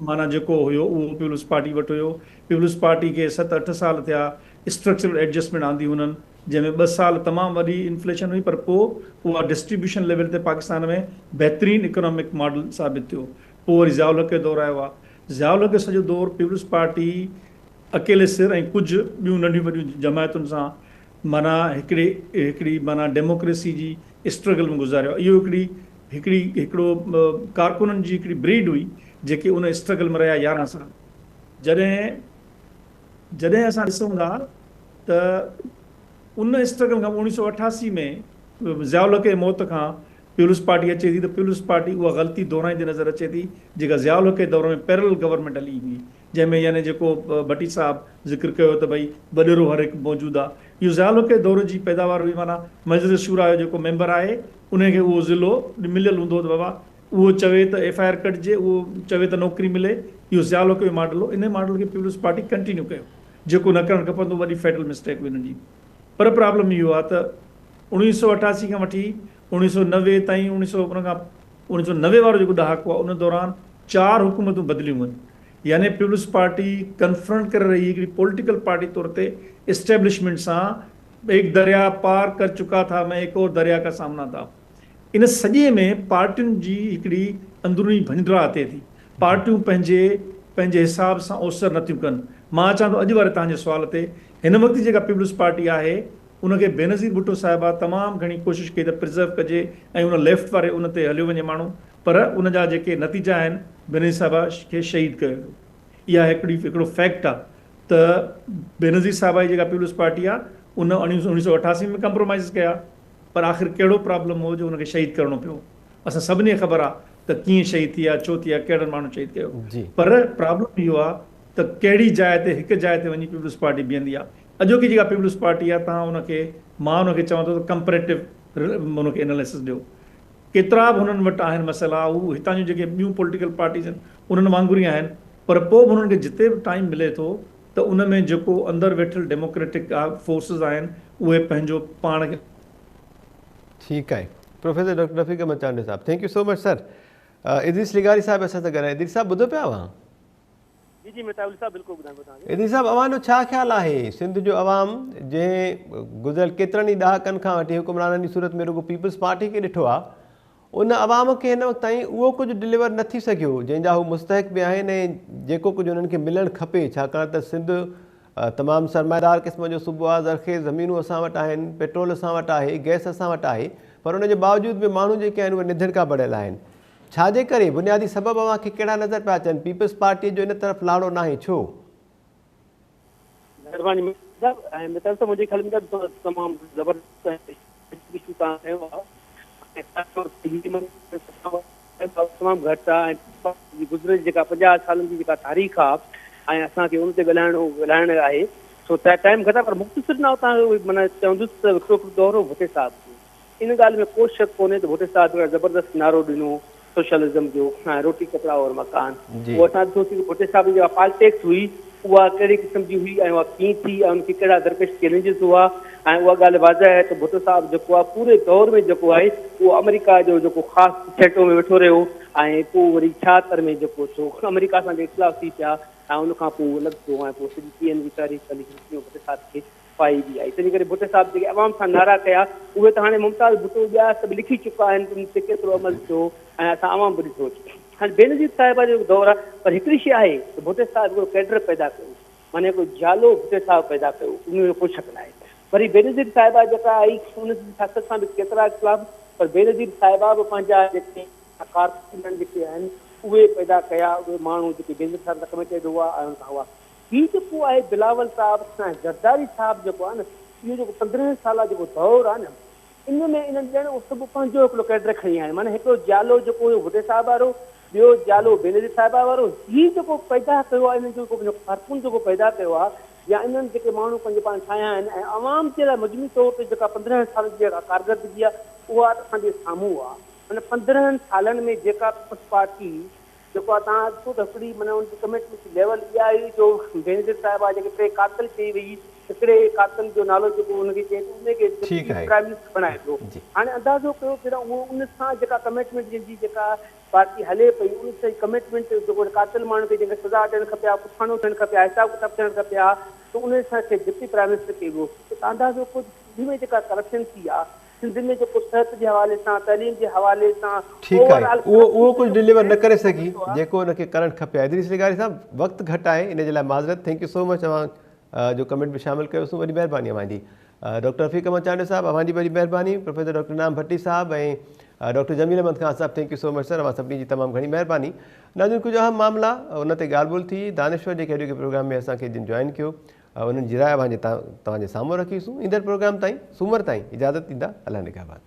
माना जेको हुयो उहो पीपल्स पार्टी वटि हुयो। पीपल्स पार्टी खे 7-8 साल थिया स्ट्रक्चरल एडजस्टमेंट आंदी हुननि, जंहिंमें 2 साल तमामु वॾी इन्फ्लेशन हुई, पर पोइ उहा डिस्ट्रीब्यूशन लेवल ते पाकिस्तान में बहितरीनु इकोनॉमिक मॉडल साबित थियो। पोइ वरी ज़ियाउल हक़ दौरु आयो आहे। ज़ियाउल हक़ सॼो दौरु पीपल्स पार्टी अकेले सिर ऐं कुझु ॿियूं नंढियूं वॾियूं जमायतुनि सां माना हिकिड़ी माना डेमोक्रेसी जी स्ट्रगल में गुज़ारियो। इहो हिकिड़ो कारकुननि जी हिकिड़ी ब्रीड हुई जेके उन स्ट्रगल में रहिया 11 साल। जॾहिं असां ॾिसूं था त उन स्ट्रगल खां 1988 में ज़ियाउल हक़ जे मौत खां पीपल्स पार्टी अचे थी, त पीपल्स पार्टी उहा ग़लती दोहराईंदी नज़र अचे थी जेका ज़ियाउल हक़ जे दौर में पैरल गवर्नमेंट हली हुई, जंहिंमें यानी जेको भट्टी साहब ज़िक्र कयो त भई वॾेरो हर हिकु मौजूदु आहे। इहो ज़ियाउल हक़ जे दौर जी पैदावार हुई। माना मजलिस शूरा जो जेको मेंबर आहे उनखे उहो ज़िलो मिलियल हूंदो त बाबा उहो चवे त FIR कटिजे, उहो चवे त नौकिरी मिले। इहो ज़ियाउल हक़ जो मॉडल हो। इन मॉडल खे पीपल्स पार्टी कंटिन्यू कयो, जेको न करणु खपंदो, वॾी फेटल मिस्टेक हुई हुननि जी। पर प्रॉब्लम इहो आहे त 1988 खां वठी 1990 ताईं 1990 वारो जेको ॾहाको आहे उन दौरान 4 हुकूमतूं बदिलियूं आहिनि। यानी पीपल्स पार्टी कन्फ्रंट करे रही हिकिड़ी पॉलिटिकल पार्टी तौर ते इस्टेब्लिशमेंट सां एक दरिया पार कर चुका था, मैं एक और दरिया का सामना था। इन सॼे में पार्टियुनि जी हिकिड़ी अंदरूनी भंजरा अचे थी। पार्टियूं पंहिंजे हिसाब सां ओसर नथियूं कनि। मां अचां थो अॼु वारे तव्हांजे सुवाल ते, हिन वक़्तु जेका पीपल्स पार्टी आहे उनखे बेनज़ीर भुट्टो साहिबा तमामु घणी कोशिशि कई त प्रिज़र्व कजे ऐं उन लेफ्ट वारे उन ते हलियो वञे माण्हू, पर उन जा जेके नतीजा आहिनि बेनज़ीर साहिबा खे शहीद कयो वियो। इहा हिकिड़ो फैक्ट आहे त बेनज़ीर साहिबा जी जेका पीपल्स पार्टी आहे उन 1988 में कंप्रोमाइज़ कया, पर आख़िर कहिड़ो प्रॉब्लम हो जो उनखे शहीद करिणो पियो। असां सभिनी खे ख़बर आहे त कीअं शहीद थी आहे, छो थी आहे, कहिड़नि माण्हू शहीद कयो। पर प्रॉब्लम इहो आहे त कहिड़ी जाइ ते हिकु जाइ ते वञी पीपल्स पार्टी बीहंदी आहे। अॼोकी जेका पीपल्स पार्टी आहे मां उनखे चवां थो त कंपेरेटिव उनखे एनालिसिस ॾियो। केतिरा बि हुननि वटि आहिनि मसइला, हू हितां जूं जेके ॿियूं पॉलिटिकल पार्टीज़ आहिनि उन्हनि वांगुरु ई आहिनि, पर पोइ बि हुननि खे जिते बि टाइम मिले थो त उन में जेको अंदरि वेठल डेमोक्रेटिक फोर्सिस आहिनि उहे पंहिंजो पाण खे। ठीकु आहे प्रोफेसर डॉक्टर रफ़ीक अहमद चांडे साहब, thank you so much sir. Idrees लिगारी साहब असां सां ॻाल्हाए। इदरीस साहब ॿुधो पिया हुआ? जी मेहताब साहब बिल्कुलु ॿुधायो तव्हांखे। इदरीस साहब, अवां जो छा ख़्यालु आहे सिंध जो अवाम जंहिं गुज़िरियल केतिरनि ई ॾहाकनि खां वठी हुकुमराननि जी सूरत में रुगो पीपल्स पार्टी खे ॾिठो आहे, उन अवाम खे हिन वक़्तु ताईं उहो कुझु डिलीवर न थी सघियो जंहिंजा हू मुस्तहिक बि आहिनि ऐं जेको कुझु उन्हनि खे मिलणु खपे। छाकाणि त सिंध तमामु सरमाएदार क़िस्म जो सूबो आहे, ज़रख़ेज़ ज़मीनूं असां वटि आहिनि, पेट्रोल असां वटि आहे, गैस असां वटि आहे, पर उनजे बावजूदि बि माण्हू जेके आहिनि उहे निधड़ खां बढ़ियल आहिनि। छाजे करे? बुनियादी सबब अव्हां खे कहिड़ा नज़र पिया अचनि? पीपल्स पार्टीअ जो इन तरफ़ लाड़ो नाहे, छो? महिरबानी मेहताब साहब, मुंहिंजे ख़्याल में तमामु ज़बरदस्त इशू तव्हां कयो आहे। तमामु घटि आहे ऐं गुज़िरियल जेका 50 सालनि जी जेका तारीख़ आहे ऐं असांखे उन ते ॻाल्हाइण आहे, सो टाइम घटि आहे, पर मुख़्तसिर न तव्हां माना चवंदुसि त हिकिड़ो दौरो भुट्टे साहिब जो। इन ॻाल्हि में को शक कोन्हे त भुट्टे साहिब हिकिड़ा ज़बरदस्त नारो ॾिनो सोशलिज़म जो, रोटी कपिड़ा और मकान। उहो असां ॾिठोसीं भुट्टे साहिब जी जेका पॉलिटिक्स हुई उहा कहिड़े क़िस्म जी हुई ऐं उहा कीअं थी ऐं उनखे कहिड़ा दरपेश चैलेंजिस हुआ। ऐं उहा ॻाल्हि वाज़ह आहे त भुट्टो साहिब जेको आहे पूरे दौर में जेको आहे उहो अमेरिका जो जेको ख़ासि सेटो में वेठो रहियो ऐं पोइ वरी 76 में जेको थियो अमेरिका सां इख़्तिलाफ़ थी पिया ऐं उनखां पोइ अलॻि थियो ऐं पोइ सॼी PN जी तारीख़ भुट्टे साहिब खे पाई बि आहे। तंहिं करे भुट्टे साहिब जेके अवाम सां नारा कया उहे त हाणे मुमताज़ भुट्टो ॿिया सभु लिखी चुका आहिनि उन ते केतिरो अमल थियो ऐं असां अवाम बि ॾिठो। हाणे बेनज़ीर साहिबा जो दौरु आहे, पर हिकिड़ी शइ आहे त भुट्टे साहिब हिकिड़ो कैडर पैदा कयो, माना हिकिड़ो जालो भुट्टे साहिब पैदा कयो, उनजो कोई शक न आहे। वरी बेनज़ीर साहिबा जेका आई उनजी सियासत सां बि केतिरा इख़्तिलाफ़, पर बेनज़ीर साहिबा बि पंहिंजा जेके कारकुन जेके आहिनि उहे पैदा कया, उहे माण्हू जेके बेनज़ीर साहिब सां कमिटेड हुआ ऐं उनखां हुआ। हीउ जेको आहे बिलावल साहब जरदारी साहब जेको आहे न, इहो जेको 15 साल जेको दौर आहे न, इन में इन्हनि ॼण सभु पंहिंजो हिकिड़ो कैडर खणी आया आहिनि। माना हिकिड़ो जालो जेको हुदे साहिब वारो, ॿियो जालो बेनज़ीर साहिब वारो, हीउ जेको पैदा कयो आहे, इन्हनि जो कारकुन जेको पैदा कयो आहे, या इन्हनि जेके माण्हू पंहिंजे पाण ठाहिया आहिनि, ऐं आवाम जे लाइ मजमूई तौर ते जेका 15 साल जी जेका कारकर्दगी आहे उहा असांजे साम्हूं आहे। माना 15 सालनि में जेका पीपल्स पार्टी जेको आहे, तव्हां ॾिसो त हिकिड़ी माना उनजी कमिटमेंट लेवल इहा आई जो बेनज़ीर साहिब आहे जेके 3 कातिल चई वई, हिकिड़े कातिल जो नालो जेको हुनखे चए थो उनखे प्राइम मिनिस्टर बणाए थो। हाणे अंदाज़ो कयो पहिरियों उहो उन सां जेका कमिटमेंट जंहिंजी जेका पार्टी हले पई, उन सां कमिटमेंट जेको कातिल माण्हू खे जंहिंखे सज़ा ॾियणु खपे हा, पुछाणो थियणु खपे हा, हिसाब किताब थियणु खपे हा, त उन सां डिप्टी प्राइम मिनिस्टर कयो वियो। त अंदाज़ो को सिंध में जेका करप्शन थी आहे, सिंध में जेको सिहत जे हवाले सां, तइलीम जे हवाले सां, ठीकु आहे, उहो कुझु डिलीवर न करे सघी जेको हुनखे करणु खपे। इदरीस लिगारी साहब, वक़्तु घटि आहे, इन जे लाइ माज़रत। थैंक यू सो मच, तव्हां जो कमेंट बि शामिलु कयोसीं, वॾी महिरबानी अव्हांजी। डॉक्टर रफ़ीक अहमद चांडे साहब, अव्हांजी वॾी महिरबानी। प्रोफेसर डॉक्टर नाम भट्टी साहब ऐं डॉक्टर जमील अहमद ख़ान साहब, thank you so much sir, अव्हां सभिनी जी तमामु घणी महिरबानी। नाज़रीन, कुझु अहम मामला उन ते ॻाल्हि ॿोल थी। दानिश्वर जेके अॼु प्रोग्राम में असांखे जिन जॉइन कयो, उन्हनि जी राय तव्हांजे साम्हूं रखीसूं। ईंदड़ प्रोग्राम ताईं, सूमर ताईं इजाज़त ॾींदा। अल्लाह निगहबान।